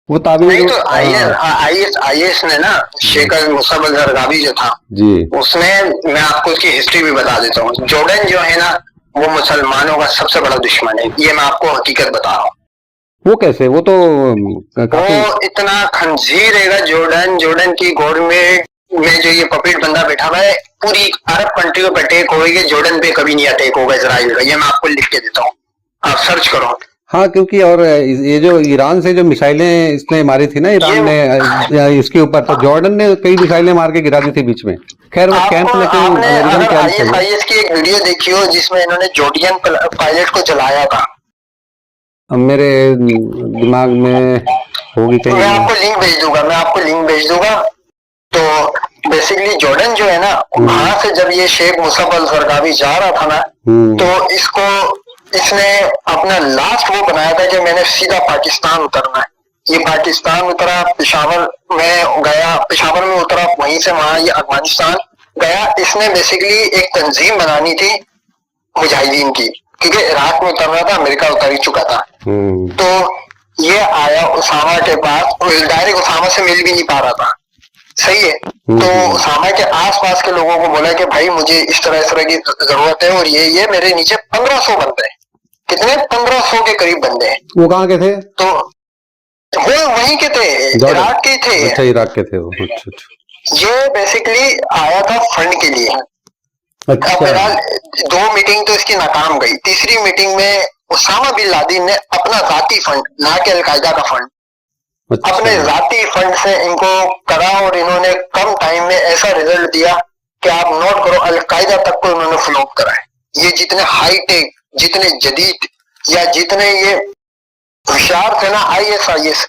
वो ताबीर। नहीं तो आईएस ने ना, शेख मुसअब अल जरदारी जो था जी, उसने, मैं आपको उसकी हिस्ट्री भी बता देता हूँ। जॉर्डन जो है ना, वो मुसलमानों का सबसे बड़ा दुश्मन है, ये मैं आपको हकीकत बता रहा हूँ। वो कैसे? वो तो वो इतना खंजीर है जॉर्डन की गवर्नमेंट में जो ये पपेट बंदा बैठा हुआ है, पूरी अरब कंट्रियों पर अटैक होगी, जॉर्डन पे कभी नहीं अटैक होगा इजराइल का। ये मैं आपको लिख के देता हूँ, आप सर्च करो। हाँ, क्योंकि और ये जो ईरान से जो मिसाइलें इसने मारी थी ना, ईरान ने इसके ऊपर, तो जॉर्डन ने कई मिसाइलें मार के गिरा दी थी बीच में। खैर वो कैंप, लेकिन अमेरिकन कैंप। आईएस की एक वीडियो देखी हो जिसमें इन्होंने जॉर्डियन पायलट को जलाया था? अब मेरे दिमाग में होगी कहीं। मैं आपको लिंक भेज दूंगा। तो बेसिकली जॉर्डन जो है ना, वहां से जब ये शेख मुसअब अल जरदारी जा रहा था ना, तो इसने अपना लास्ट वो बनाया था कि मैंने सीधा पाकिस्तान उतरना है। ये पाकिस्तान उतरा, पेशावर में उतरा, वहीं से वहां ये अफगानिस्तान गया। इसने बेसिकली एक तंजीम बनानी थी मुजाहिदीन की, क्योंकि इराक में उतर रहा था, अमेरिका उतर ही चुका था। तो ये आया उसामा के पास, डायरेक्ट उसामा से मिल भी नहीं पा रहा था, सही है। तो उसामा के आसपास के लोगों को बोला कि भाई मुझे इस तरह की जरूरत है, और ये मेरे नीचे 1500 बंदे हैं। कितने? 1500 के करीब बंदे हैं। वो कहाँ के थे? तो वो वहीं के थे, इराक के थे। अच्छा, इराक के थे वो। अच्छा। ये बेसिकली आया था फंड के लिए। अच्छा। फिलहाल 2 मीटिंग तो इसकी नाकाम गई। तीसरी मीटिंग में उसामा बिन लादेन ने अपना जाती फंड, ना कि अलकायदा का फंड, अपने जाती फंड से इनको करा, और इन्होंने कम टाइम में ऐसा रिजल्ट दिया कि आप नोट करो, अलकायदा तक को इन्होंने फ्लॉप करा है। ये जितने हाईटेक, जितने जदीद, या जितने ये होशियार थे ना आईएस,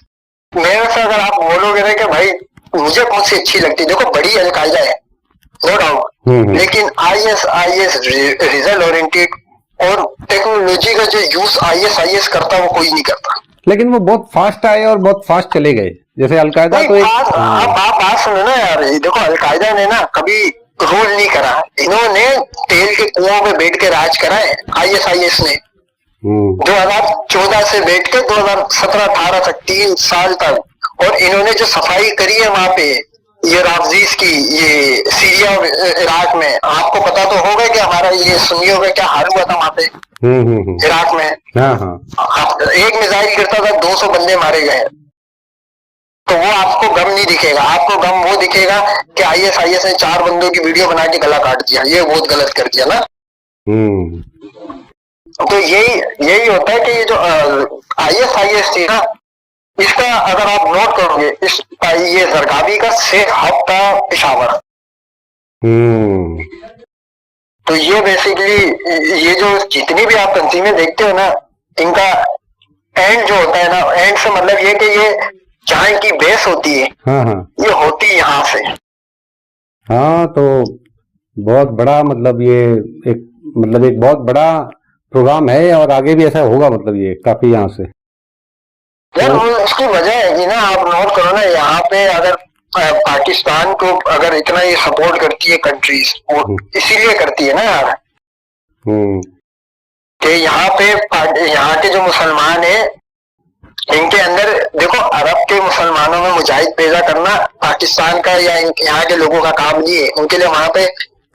मेरे से अगर आप बोलोगे ना कि भाई मुझे कौन सी अच्छी लगती है, देखो बड़ी अलकायदा है, नो डाउट, लेकिन आईएस रिजल्ट ओरिएंटेड, और टेक्नोलॉजी का जो यूज आईएस करता वो कोई नहीं करता। लेकिन वो बहुत फास्ट आए और बहुत फास्ट चले गए, जैसे अलकायदा तो आप बात सुनो ना यार। देखो, अलकायदा ने ना कभी रूल नहीं करा, इन्होंने तेल के कुओं में बैठ के राज करा है। आईएस ने 2014 से बैठ के 2017-18 तक 3 साल तक, और इन्होंने जो सफाई करी है वहां पे, ये राफजीज की, ये सीरिया और इराक में, आपको पता तो होगा कि हमारा ये सुन्नियों का क्या हाल हुआ था वहां पे इराक में। एक मिसाइल गिरता था, 200 बंदे मारे गए। तो वो आपको गम नहीं दिखेगा, आपको गम वो दिखेगा कि आईएस ने 4 बंदों की वीडियो बना के गला काट दिया, ये बहुत गलत कर दिया ना। तो यही होता है कि ये जो आईएस थी ना, इसका अगर आप नोट करोगे, ये जरगावी का सेफ हब था पेशावर। तो ये बेसिकली ये जो जितनी भी आप तंजीमें देखते हो ना, इनका एंड जो होता है ना, एंड से मतलब ये कि ये जहाँ इनकी बेस होती है, ये होती यहाँ से। हाँ, तो बहुत बड़ा, मतलब ये एक बहुत बड़ा प्रोग्राम है, और आगे भी ऐसा होगा, मतलब ये काफी यहाँ से यार। उसकी वजह है कि ना, आप नोट करो ना, यहाँ पे अगर पाकिस्तान को अगर इतना ये सपोर्ट करती है कंट्रीज, वो इसीलिए करती है ना यार। कि यहाँ के जो मुसलमान है इनके अंदर देखो, अरब के मुसलमानों में मुजाहिद पैदा करना पाकिस्तान का या यहाँ के लोगों का काम नहीं है। उनके लिए वहां पे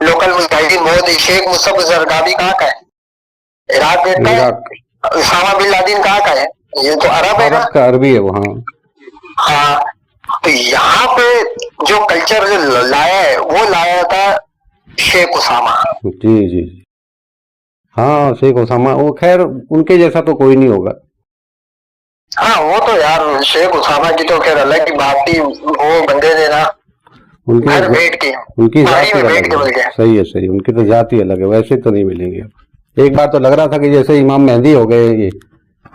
लोकल मुजाहिदीन बहुत है। शेख मुसअब जरदारी कहाँ का है? इराक का है। उसामा बिन लादेन कहाँ का है? ये तो अरब है ना, अरबी है वो। हाँ, तो यहाँ पे जो कल्चर जो लाया है वो लाया था शेख उसामा। जी जी, हाँ शेख उसामा, वो खैर उनके जैसा तो कोई नहीं होगा। हाँ वो तो यार शेख उसामा की तो खैर अलग की बात थी। वो बंदे ने ना उनकी जाति अलग है। सही है, सही, उनकी तो जाति अलग है, वैसे तो नहीं मिलेंगे। एक बार तो लग रहा था कि जैसे इमाम मेहदी हो गए ये,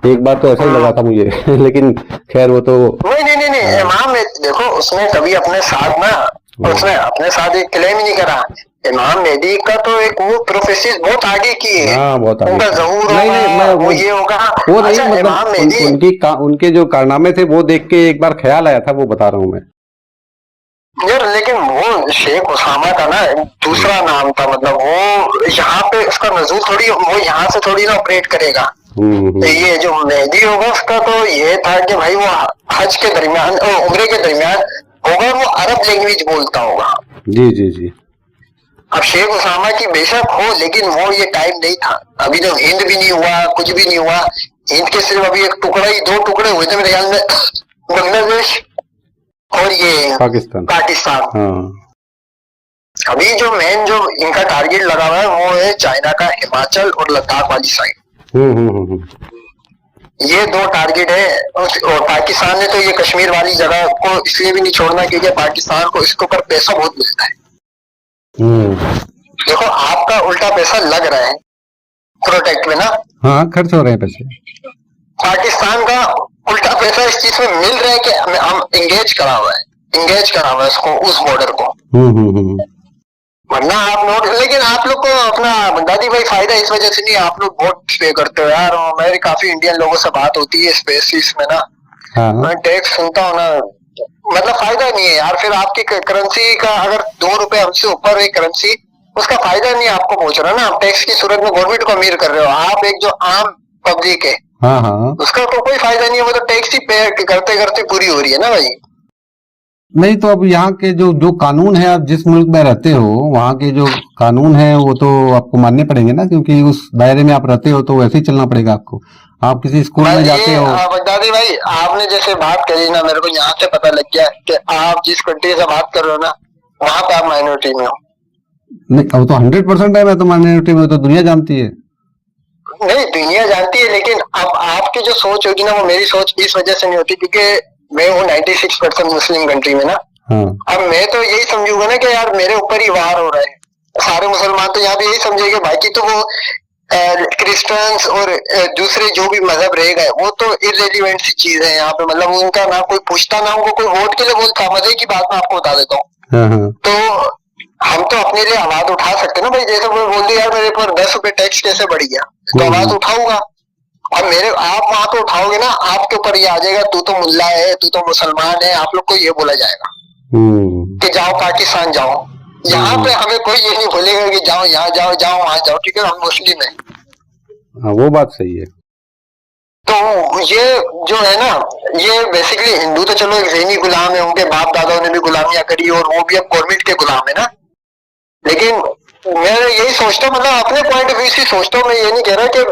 एक बार तो ऐसा ही लगा था मुझे लेकिन खैर वो तो नहीं, इमाम देखो उसने कभी अपने साथ ना, उसने अपने साथ एक क्लेम ही नहीं करा। इमाम मेहदी का तो एक वो प्रोफेसिस बहुत आगे की है। हाँ, बहुत आगे। उनका ज़हूर होगा, वो ये होगा, वो नहीं, मतलब उनके जो कारनामे थे वो देख के एक बार ख्याल आया था, वो बता रहा हूँ मैं यार। लेकिन वो शेख उसामा का ना दूसरा नाम था, मतलब वो यहाँ पे उसका नजूर थोड़ी, वो यहाँ से थोड़ी ना ऑपरेट करेगा। तो ये जो मेहदी होगा उसका तो ये था कि भाई वो हज के दरमियान और उम्रे के दरमियान होगा, वो अरब लैंग्वेज बोलता होगा। जी जी जी। अब शेख उसामा की बेशक हो, लेकिन वो ये टाइम नहीं था। अभी तो हिंद भी नहीं हुआ, कुछ भी नहीं हुआ। हिंद के सिर्फ अभी एक टुकड़ा ही, 2 टुकड़े हुए थे मेरे ख्याल में, बांग्लादेश और ये पाकिस्तान। हाँ। अभी जो मेन जो इनका टारगेट लगा हुआ है वो है चाइना का हिमाचल और लद्दाख वाली साइड। ये 2 टारगेट है। और पाकिस्तान ने तो ये कश्मीर वाली जगह को इसलिए भी नहीं छोड़ना क्योंकि पाकिस्तान को इसके ऊपर पैसा बहुत मिलता है। देखो आपका उल्टा पैसा लग रहा है प्रोटेक्ट में ना। हाँ, खर्च हो रहे हैं पैसे। पाकिस्तान का उल्टा पैसा इस चीज में मिल रहा है कि हम इंगेज करा हुआ है उसको, उस बॉर्डर को। वरना आप नोट, लेकिन आप लोग को अपना दादी भाई फायदा इस वजह से नहीं, आप लोग वोट पे करते हो यार। मेरी काफी इंडियन लोगों से बात होती है स्पेसिस में ना। हाँ। मैं टैक्स सुनता हूँ ना, मतलब फायदा नहीं है यार। फिर आपकी करेंसी का अगर 2 रुपए हमसे ऊपर है करेंसी, उसका फायदा नहीं आपको पहुंच रहा ना। आप टैक्स की सूरत में गवर्नमेंट को अमीर कर रहे हो। आप एक जो आम पब्लिक है, हाँ, उसका तो कोई फायदा नहीं है। वो तो टैक्स ही पे करते करते पूरी हो रही है ना भाई। नहीं तो अब यहाँ के जो कानून है, आप जिस मुल्क में रहते हो वहाँ के जो कानून है वो तो आपको मानने पड़ेंगे ना, क्योंकि उस दायरे में आप रहते हो तो वैसे ही चलना पड़ेगा आपको। आप किसी स्कूल में जाते हो। दादी भाई आपने जैसे बात करी ना, मेरे को यहाँ से पता लग गया कि आप जिस कंट्री से बात कर रहे हो ना, वहाँ पे आप माइनॉरिटी में हो। नहीं, अब तो 100% है, मैं तो माइनॉरिटी में, तो दुनिया जानती है। नहीं, दुनिया जानती है, लेकिन अब आपकी जो सोच होगी ना, वो मेरी सोच इस वजह से नहीं होती क्योंकि मैं हूँ 96% मुस्लिम कंट्री में ना। अब मैं तो यही समझूंगा ना कि यार मेरे ऊपर ही वार हो रहा है। सारे मुसलमान तो यहाँ पे यही समझेंगे बाकी तो वो क्रिश्चियंस और दूसरे जो भी मजहब रहेगा वो तो इररिलेवेंट सी चीज है यहाँ पे। मतलब उनका ना कोई पूछता, ना उनको कोई वोट के लिए बोलता। मजे की बात मैं आपको बता देता हूँ। तो हम तो अपने लिए आवाज उठा सकते ना भाई। जैसे कोई बोल दिया यार मेरे ऊपर 10 रुपए टैक्स कैसे बढ़ गया, तो आवाज उठाऊंगा। और आप वहां पे उठाओगे ना, आपके ऊपर ये आ जाएगा, तू तो मुल्ला है, तू तो मुसलमान है। आप लोग को ये बोला जाएगा कि जाओ पाकिस्तान जाओ। यहाँ पे हमें कोई ये नहीं बोलेगा कि जाओ यहाँ जाओ, जाओ वहां जाओ, ठीक है, हम मुस्लिम है। हाँ, वो बात सही है। तो ये जो है ना, ये बेसिकली हिंदू तो चलो एक ज़हनी गुलाम है, उनके बाप दादाओं ने भी गुलामियां करी और वो भी अब गवर्नमेंट के गुलाम है ना। लेकिन मैं यही सोचता हूँ, मतलब अपने पॉइंट ऑफ व्यू से सोचता हूँ, मैं ये नहीं कह रहा कि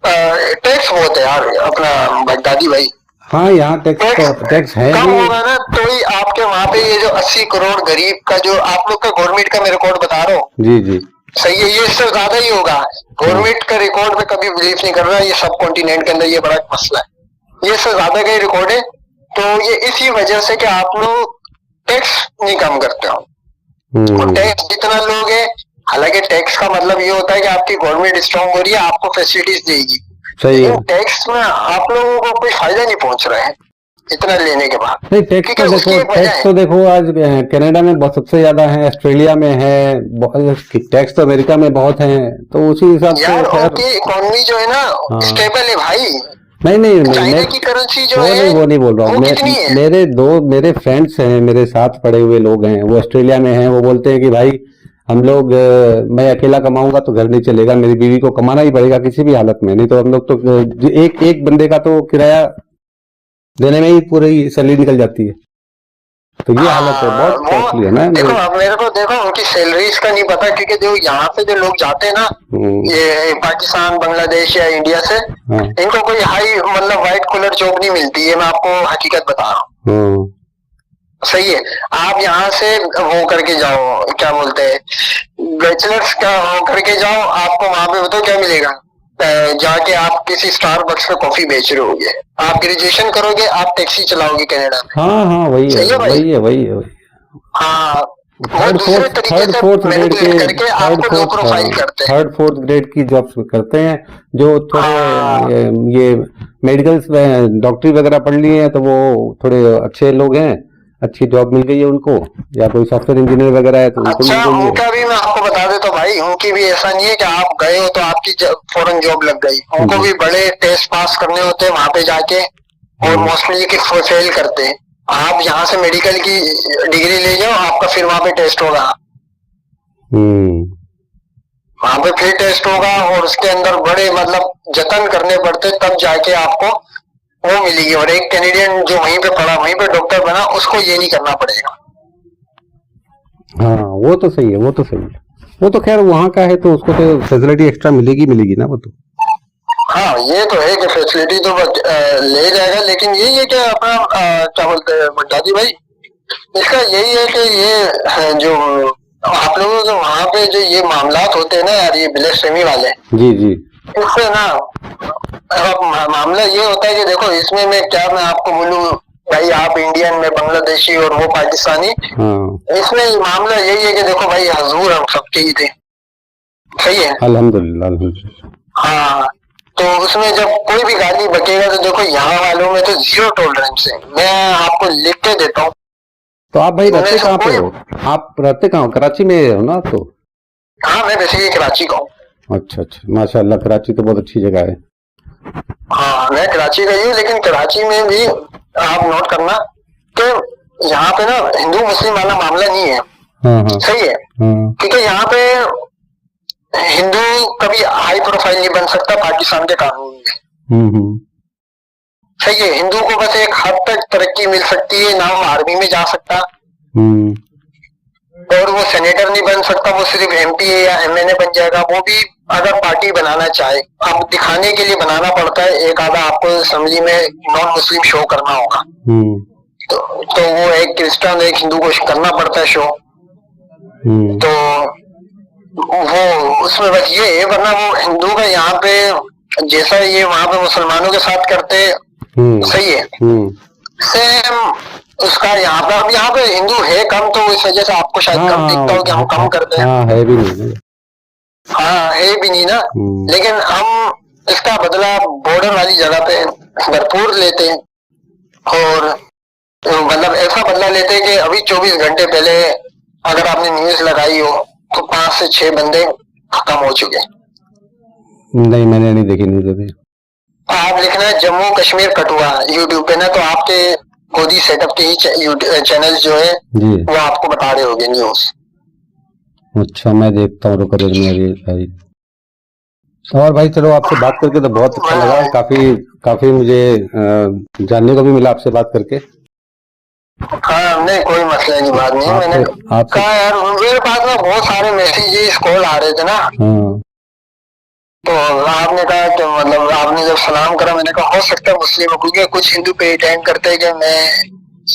टैक्स बहुत है यार अपना दादी भाई। हाँ, यहाँ टैक्स है कम होगा ना तो ही आपके वहाँ पे ये जो 80 करोड़ गरीब का जो आप लोग का गवर्नमेंट का मैं रिकॉर्ड बता रहा हूँ, जी जी सही है, ये इससे ज्यादा ही होगा। गवर्नमेंट का रिकॉर्ड पे कभी बिलीव नहीं कर रहा, ये सब कॉन्टिनेंट के अंदर ये बड़ा मसला है। ये इससे ज्यादा का ही रिकॉर्ड है। तो ये इसी वजह से कि आप लोग टैक्स नहीं कम करते हो। और टैक्स जितना लोगे, हालांकि टैक्स का मतलब ये होता है कि आपकी गवर्नमेंट स्ट्रांग हो रही है, आपको फैसिलिटीज देगी। सही है। टैक्स में आप लोगों को कोई फायदा नहीं पहुंच रहा है इतना लेने के बाद। नहीं, टैक्स तो देखो आज कनाडा में बहुत सबसे ज्यादा है, ऑस्ट्रेलिया में है, टैक्स तो अमेरिका में बहुत है। तो उसी हिसाब से उनकी इकोनॉमी जो है ना स्टेबल है भाई। नहीं, चाइना की करेंसी जो है वो नहीं बोल रहा हूँ मैं। मेरे फ्रेंड्स हैं, मेरे साथ पढ़े हुए लोग हैं, वो ऑस्ट्रेलिया में हैं। वो बोलते हैं कि भाई हम लोग मैं अकेला कमाऊंगा तो घर नहीं चलेगा, मेरी बीवी को कमाना ही पड़ेगा किसी भी हालत में, नहीं तो हम लोग तो एक एक बंदे का तो किराया देने में ही पूरी सैलरी निकल जाती है। तो ये हालत है, बहुत कॉस्टली है ना। देखो अब मेरे को देखो उनकी सैलरीज का नहीं पता, क्योंकि जो यहाँ पे जो लोग जाते हैं ना, ये पाकिस्तान, बांग्लादेश या इंडिया से, इनको कोई हाई मतलब व्हाइट कॉलर जॉब नहीं मिलती है, मैं आपको हकीकत बता रहा हूँ। सही है, आप यहाँ से वो करके जाओ, क्या बोलते हैं, बैचलर्स का वो करके जाओ, आपको वहां पे बताओ क्या मिलेगा। जाके आप किसी स्टारबक्स पे कॉफी बेच रहे होगे, आप ग्रेजुएशन करोगे, आप टैक्सी चलाओगे कनाडा में। हाँ वही है, वही है, वही है। हाँ, थर्ड फोर्थ ग्रेड की जॉब्स करते हैं जो थोड़े ये मेडिकल्स में डॉक्टरी वगैरह पढ़ लिए हैं, तो वो थोड़े अच्छे लोग हैं, अच्छी जॉब मिल गई है उनको, या कोई सॉफ्टवेयर इंजीनियर वगैरह है तो उनको अच्छा, मिल गई है। उनका भी मैं आपको बता देता हूँ भाई, उनकी भी ऐसा नहीं है कि आप गए हो तो आपकी फौरन जॉब लग गई, उनको भी बड़े टेस्ट पास करने होते हैं वहां पे जाके, और मोस्टली कि फेल करते हैं। आप यहाँ से मेडिकल की डिग्री ले जाओ, आपका फिर वहां पे टेस्ट होगा, वहां पे फिर टेस्ट होगा, और उसके अंदर बड़े मतलब जतन करने पड़ते, तब जाके आपको वो मिलेगी। और एक कैनेडियन जो वहीं पे पढ़ा, वहीं पे डॉक्टर बना, उसको ये नहीं करना पड़ेगा। हाँ वो तो सही है, वो तो सही है, वो तो खैर वहाँ का है तो उसको तो फैसिलिटी एक्स्ट्रा मिलेगी ना वो तो। हाँ ये तो है कि फैसिलिटी तो ले जाएगा, लेकिन यही है कि अपना क्या बोलते हैं दादी भाई, इसका यही है कि ये जो आप लोगों के वहाँ पे जो ये मामलात होते हैं ना यार, ये ब्लेस्फेमी वाले, जी इससे ना मामला ये होता है कि देखो इसमें मैं आपको बोलूँ भाई, आप इंडियन में बांग्लादेशी और वो पाकिस्तानी, इसमें मामला यही है कि देखो भाई, हजूर हम सबके ही थे। सही है, अल्हम्दुलिल्लाह। हाँ, तो उसमें जब कोई भी गाली बकेगा तो देखो यहाँ वालों में तो जीरो टॉलरेंस है, मैं आपको लिख के देता हूँ। तो आप भाई रहते कहाँ पे हो? आप रहते कहाँ हो? कराची में हो ना आप तो? हाँ मैं बेसिकली कराची का हूँ। अच्छा, माशाल्लाह, कराची तो बहुत अच्छी जगह है। हाँ मैं कराची का ही हूँ, लेकिन कराची में भी आप नोट करना कि यहाँ पे ना हिंदू मुस्लिम वाला मामला नहीं है। सही है, क्योंकि यहाँ पे हिंदू कभी हाई प्रोफाइल नहीं बन सकता पाकिस्तान के कानून में। सही है, हिंदू को बस एक हद तक तरक्की मिल सकती है, ना वो आर्मी में जा सकता, और वो सेनेटर नहीं बन सकता, वो सिर्फ एमपी या एमएनए बन जाएगा, वो भी अगर पार्टी बनाना चाहे। अब दिखाने के लिए बनाना पड़ता है, एक आधा आपको असेंबली में नॉन मुस्लिम शो करना होगा, तो वो एक क्रिश्चियन एक हिंदू को करना पड़ता है शो, तो वो उसमें बस ये है, वरना वो हिंदू का यहाँ पे जैसा ये वहां पे मुसलमानों के साथ करते, सही है, सेम उसका यहाँ पे। अब यहाँ पे हिंदू है कम, तो इस वजह से आपको शायद कम दिखता हो कि हम कम करते हैं। है भी नहीं, हाँ है भी नहीं ना, लेकिन हम इसका बदला बॉर्डर वाली जगह पे भरपूर लेते हैं, और मतलब ऐसा बदला लेते हैं कि अभी 24 घंटे पहले अगर आपने न्यूज लगाई हो तो 5 से 6 बंदे खत्म हो चुके। नहीं मैंने नहीं देखी न्यूज अभी। आप लिखना है जम्मू कश्मीर कठुआ यूट्यूब पे ना, तो आपके गोदी सेटअप के ही चैनल जो है वो आपको बता रहे होंगे न्यूज। अच्छा मैं देखता हूँ, रुको भाई। और भाई चलो, आपसे बात करके तो बहुत अच्छा लगा, काफी मुझे जानने को भी मिला आपसे बात करके। हाँ नहीं कोई मसला की बात नहीं, मैंने कहा यार मेरे पास ना बहुत सारे मैसेजेस कॉल आ रहे थे ना, तो आपने कहा कि मतलब आपने जब सलाम करा, मैंने कहा हो सकता है मुस्लिम हो, क्योंकि कुछ हिंदू पे अटेंड करते हैं कि मैं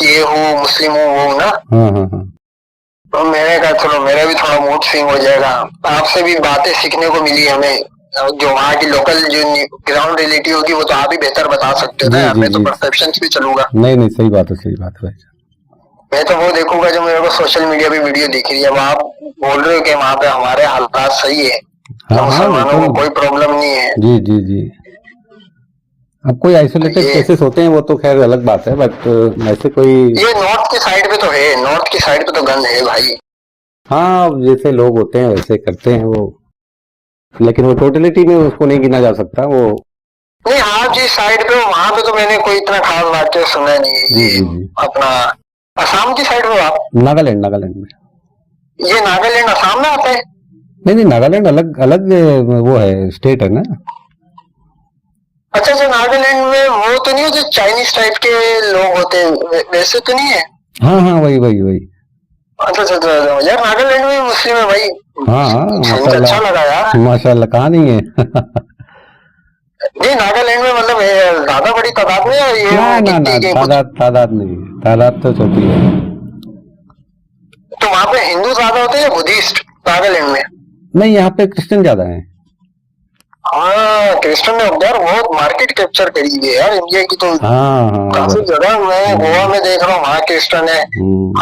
ये हूँ मुस्लिम हूँ वो ना, तो मैंने कहा चलो मेरा भी थोड़ा मूड स्विंग हो जाएगा, आपसे भी बातें सीखने को मिली हमें, जो वहाँ की लोकल जो ग्राउंड रियलिटी होगी वो तो आप ही बेहतर बता सकते हो ना, मैं तो परसेप्शन भी चलूंगा। नहीं सही बात है भाई, मैं तो वो देखूंगा जो मेरे को सोशल मीडिया पे वीडियो दिख रही है, वहाँ आप बोल रहे हो कि वहाँ पे हमारे हालात सही है, मुसलमानों को कोई प्रॉब्लम नहीं है। जी। अब कोई आइसोलेटेड केसेस होते हैं वो तो खैर अलग बात है, बट ऐसे कोई ये नॉर्थ की साइड पे तो है, नॉर्थ की साइड पे तो गन है भाई। हाँ जैसे लोग होते हैं वैसे करते हैं वो, लेकिन वो टोटलिटी में उसको नहीं गिना जा सकता वो। नहीं आप जिस साइड पे हो वहां पे तो मैंने कोई इतना खास बातें सुना नहीं है। जी। अपना असम की साइड में आप? नागालैंड में। ये नागालैंड असम में आता है? नहीं नहीं, नागालैंड अलग अलग वो है, स्टेट है ना। अच्छा, नागालैंड में वो तो नहीं है जो चाइनीज टाइप के लोग होते हैं, वैसे तो नहीं है? हाँ हाँ, वही वही वही। अच्छा अच्छा अच्छा, यार नागालैंड में मुस्लिम है भाई। हाँ हाँ, अच्छा लगा यार, माशाल्लाह, कहाँ नहीं है। नहीं नागालैंड में मतलब ज्यादा बड़ी तादाद में है ये? ना ना ना, तादाद नहीं है, तादाद तो छोटी है। तो वहाँ पे हिंदू ज्यादा होते हैं या बुद्धिस्ट नागालैंड में? नहीं, यहाँ पे क्रिश्चियन ज्यादा है। हाँ, क्रिस्टन ने यार बहुत मार्केट कैप्चर करी है यार इंडिया की तो। हाँ काफी जगह मैं गोवा में देख रहा हूँ, वहाँ क्रिस्टन है,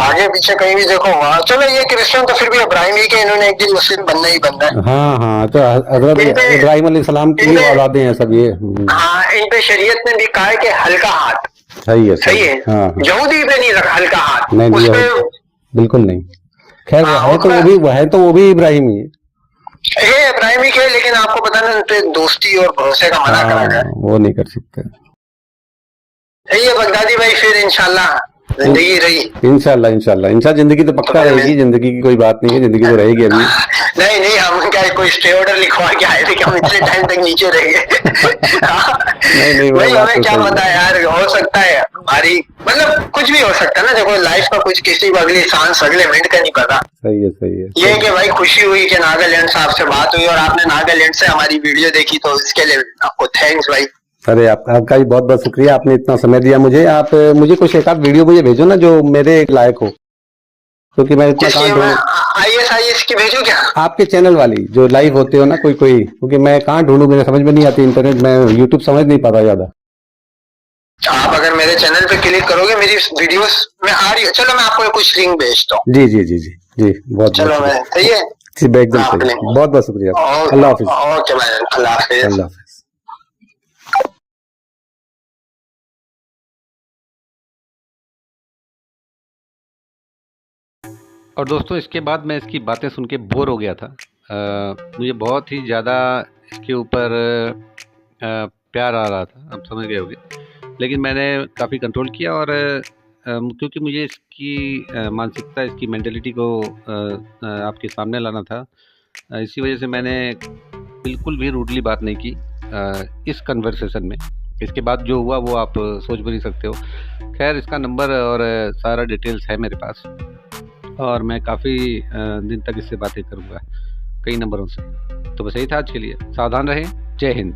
आगे पीछे कहीं भी देखो वहाँ। चलो ये क्रिस्टन तो फिर भी इब्राहिम ही के, इन्होंने एक दिन मुस्लिम बनना ही बनना है। हाँ हाँ, तो हजरत इब्राहिम अलैहिस्सलाम की औलादे हैं सब ये। हाँ, इन पे शरीयत ने भी कहा है कि हल्का हाथ। सही है, सही है। हाँ, यहूदी पे नहीं रखा हल्का हाथ, नहीं उस पे बिल्कुल नहीं। खैर वो भी इब्राहिम ही है, ये इब्राहिम ही के, लेकिन आपको पता ना उनपे दोस्ती और भरोसे का मना करा गया, वो नहीं कर सकते। सही है बगदादी भाई, फिर इंशाल्लाह जिंदगी रही। इंशाल्लाह जिंदगी तो पक्का रहेगी, जिंदगी की कोई बात नहीं है, जिंदगी तो रहेगी अभी। नहीं नहीं, हम क्या कोई स्टे ऑर्डर लिखवा के आए थे कि हम इतने टाइम तक नीचे रहेंगे? नहीं भाई हमें क्या पता यार, हो सकता है हमारी, मतलब कुछ भी हो सकता है ना, देखो लाइफ का कुछ किसी को अगली सांस अगले मिनट का नहीं पता। सही है। ये कि भाई खुशी हुई कि नागालैंड से आपसे बात हुई और आपने नागालैंड से हमारी वीडियो देखी, तो इसके लिए आपको थैंक्स भाई। अरे आपका भी बहुत बहुत शुक्रिया, आपने इतना समय दिया मुझे। आप मुझे कुछ एक आध वीडियो मुझे भेजो ना जो मेरे लायक हो, क्योंकि मैं इतना कहाँ ढूंढूं। IS की भेजू क्या? आपके चैनल वाली जो लाइव होते हो ना कोई, क्योंकि मैं कहाँ ढूंढूं, मेरे समझ में नहीं आती इंटरनेट, मैं यूट्यूब समझ नहीं पाता ज्यादा। आप अगर मेरे चैनल पे क्लिक करोगे मेरी वीडियोस में आ रही है, चलो मैं आपको कुछ लिंक भेजता हूँ। जी, बहुत चलो मैं, सही है जी, एकदम सही, बहुत बहुत शुक्रिया। अल्लाह हाफिज। ओके भाई, अल्लाह हाफिज। और दोस्तों इसके बाद मैं इसकी बातें सुन के बोर हो गया था। मुझे बहुत ही ज़्यादा इसके ऊपर प्यार आ रहा था, आप समझ गए होंगे, लेकिन मैंने काफ़ी कंट्रोल किया। और क्योंकि मुझे इसकी मानसिकता, इसकी मेंटलिटी को आपके सामने लाना था, इसी वजह से मैंने बिल्कुल भी रूडली बात नहीं की इस कन्वर्सेशन में। इसके बाद जो हुआ वो आप सोच भी नहीं सकते हो। खैर, इसका नंबर और सारा डिटेल्स है मेरे पास, और मैं काफ़ी दिन तक इससे बातें करूँगा कई नंबरों से। तो बस यही था आज के लिए। सावधान रहें। जय हिंद।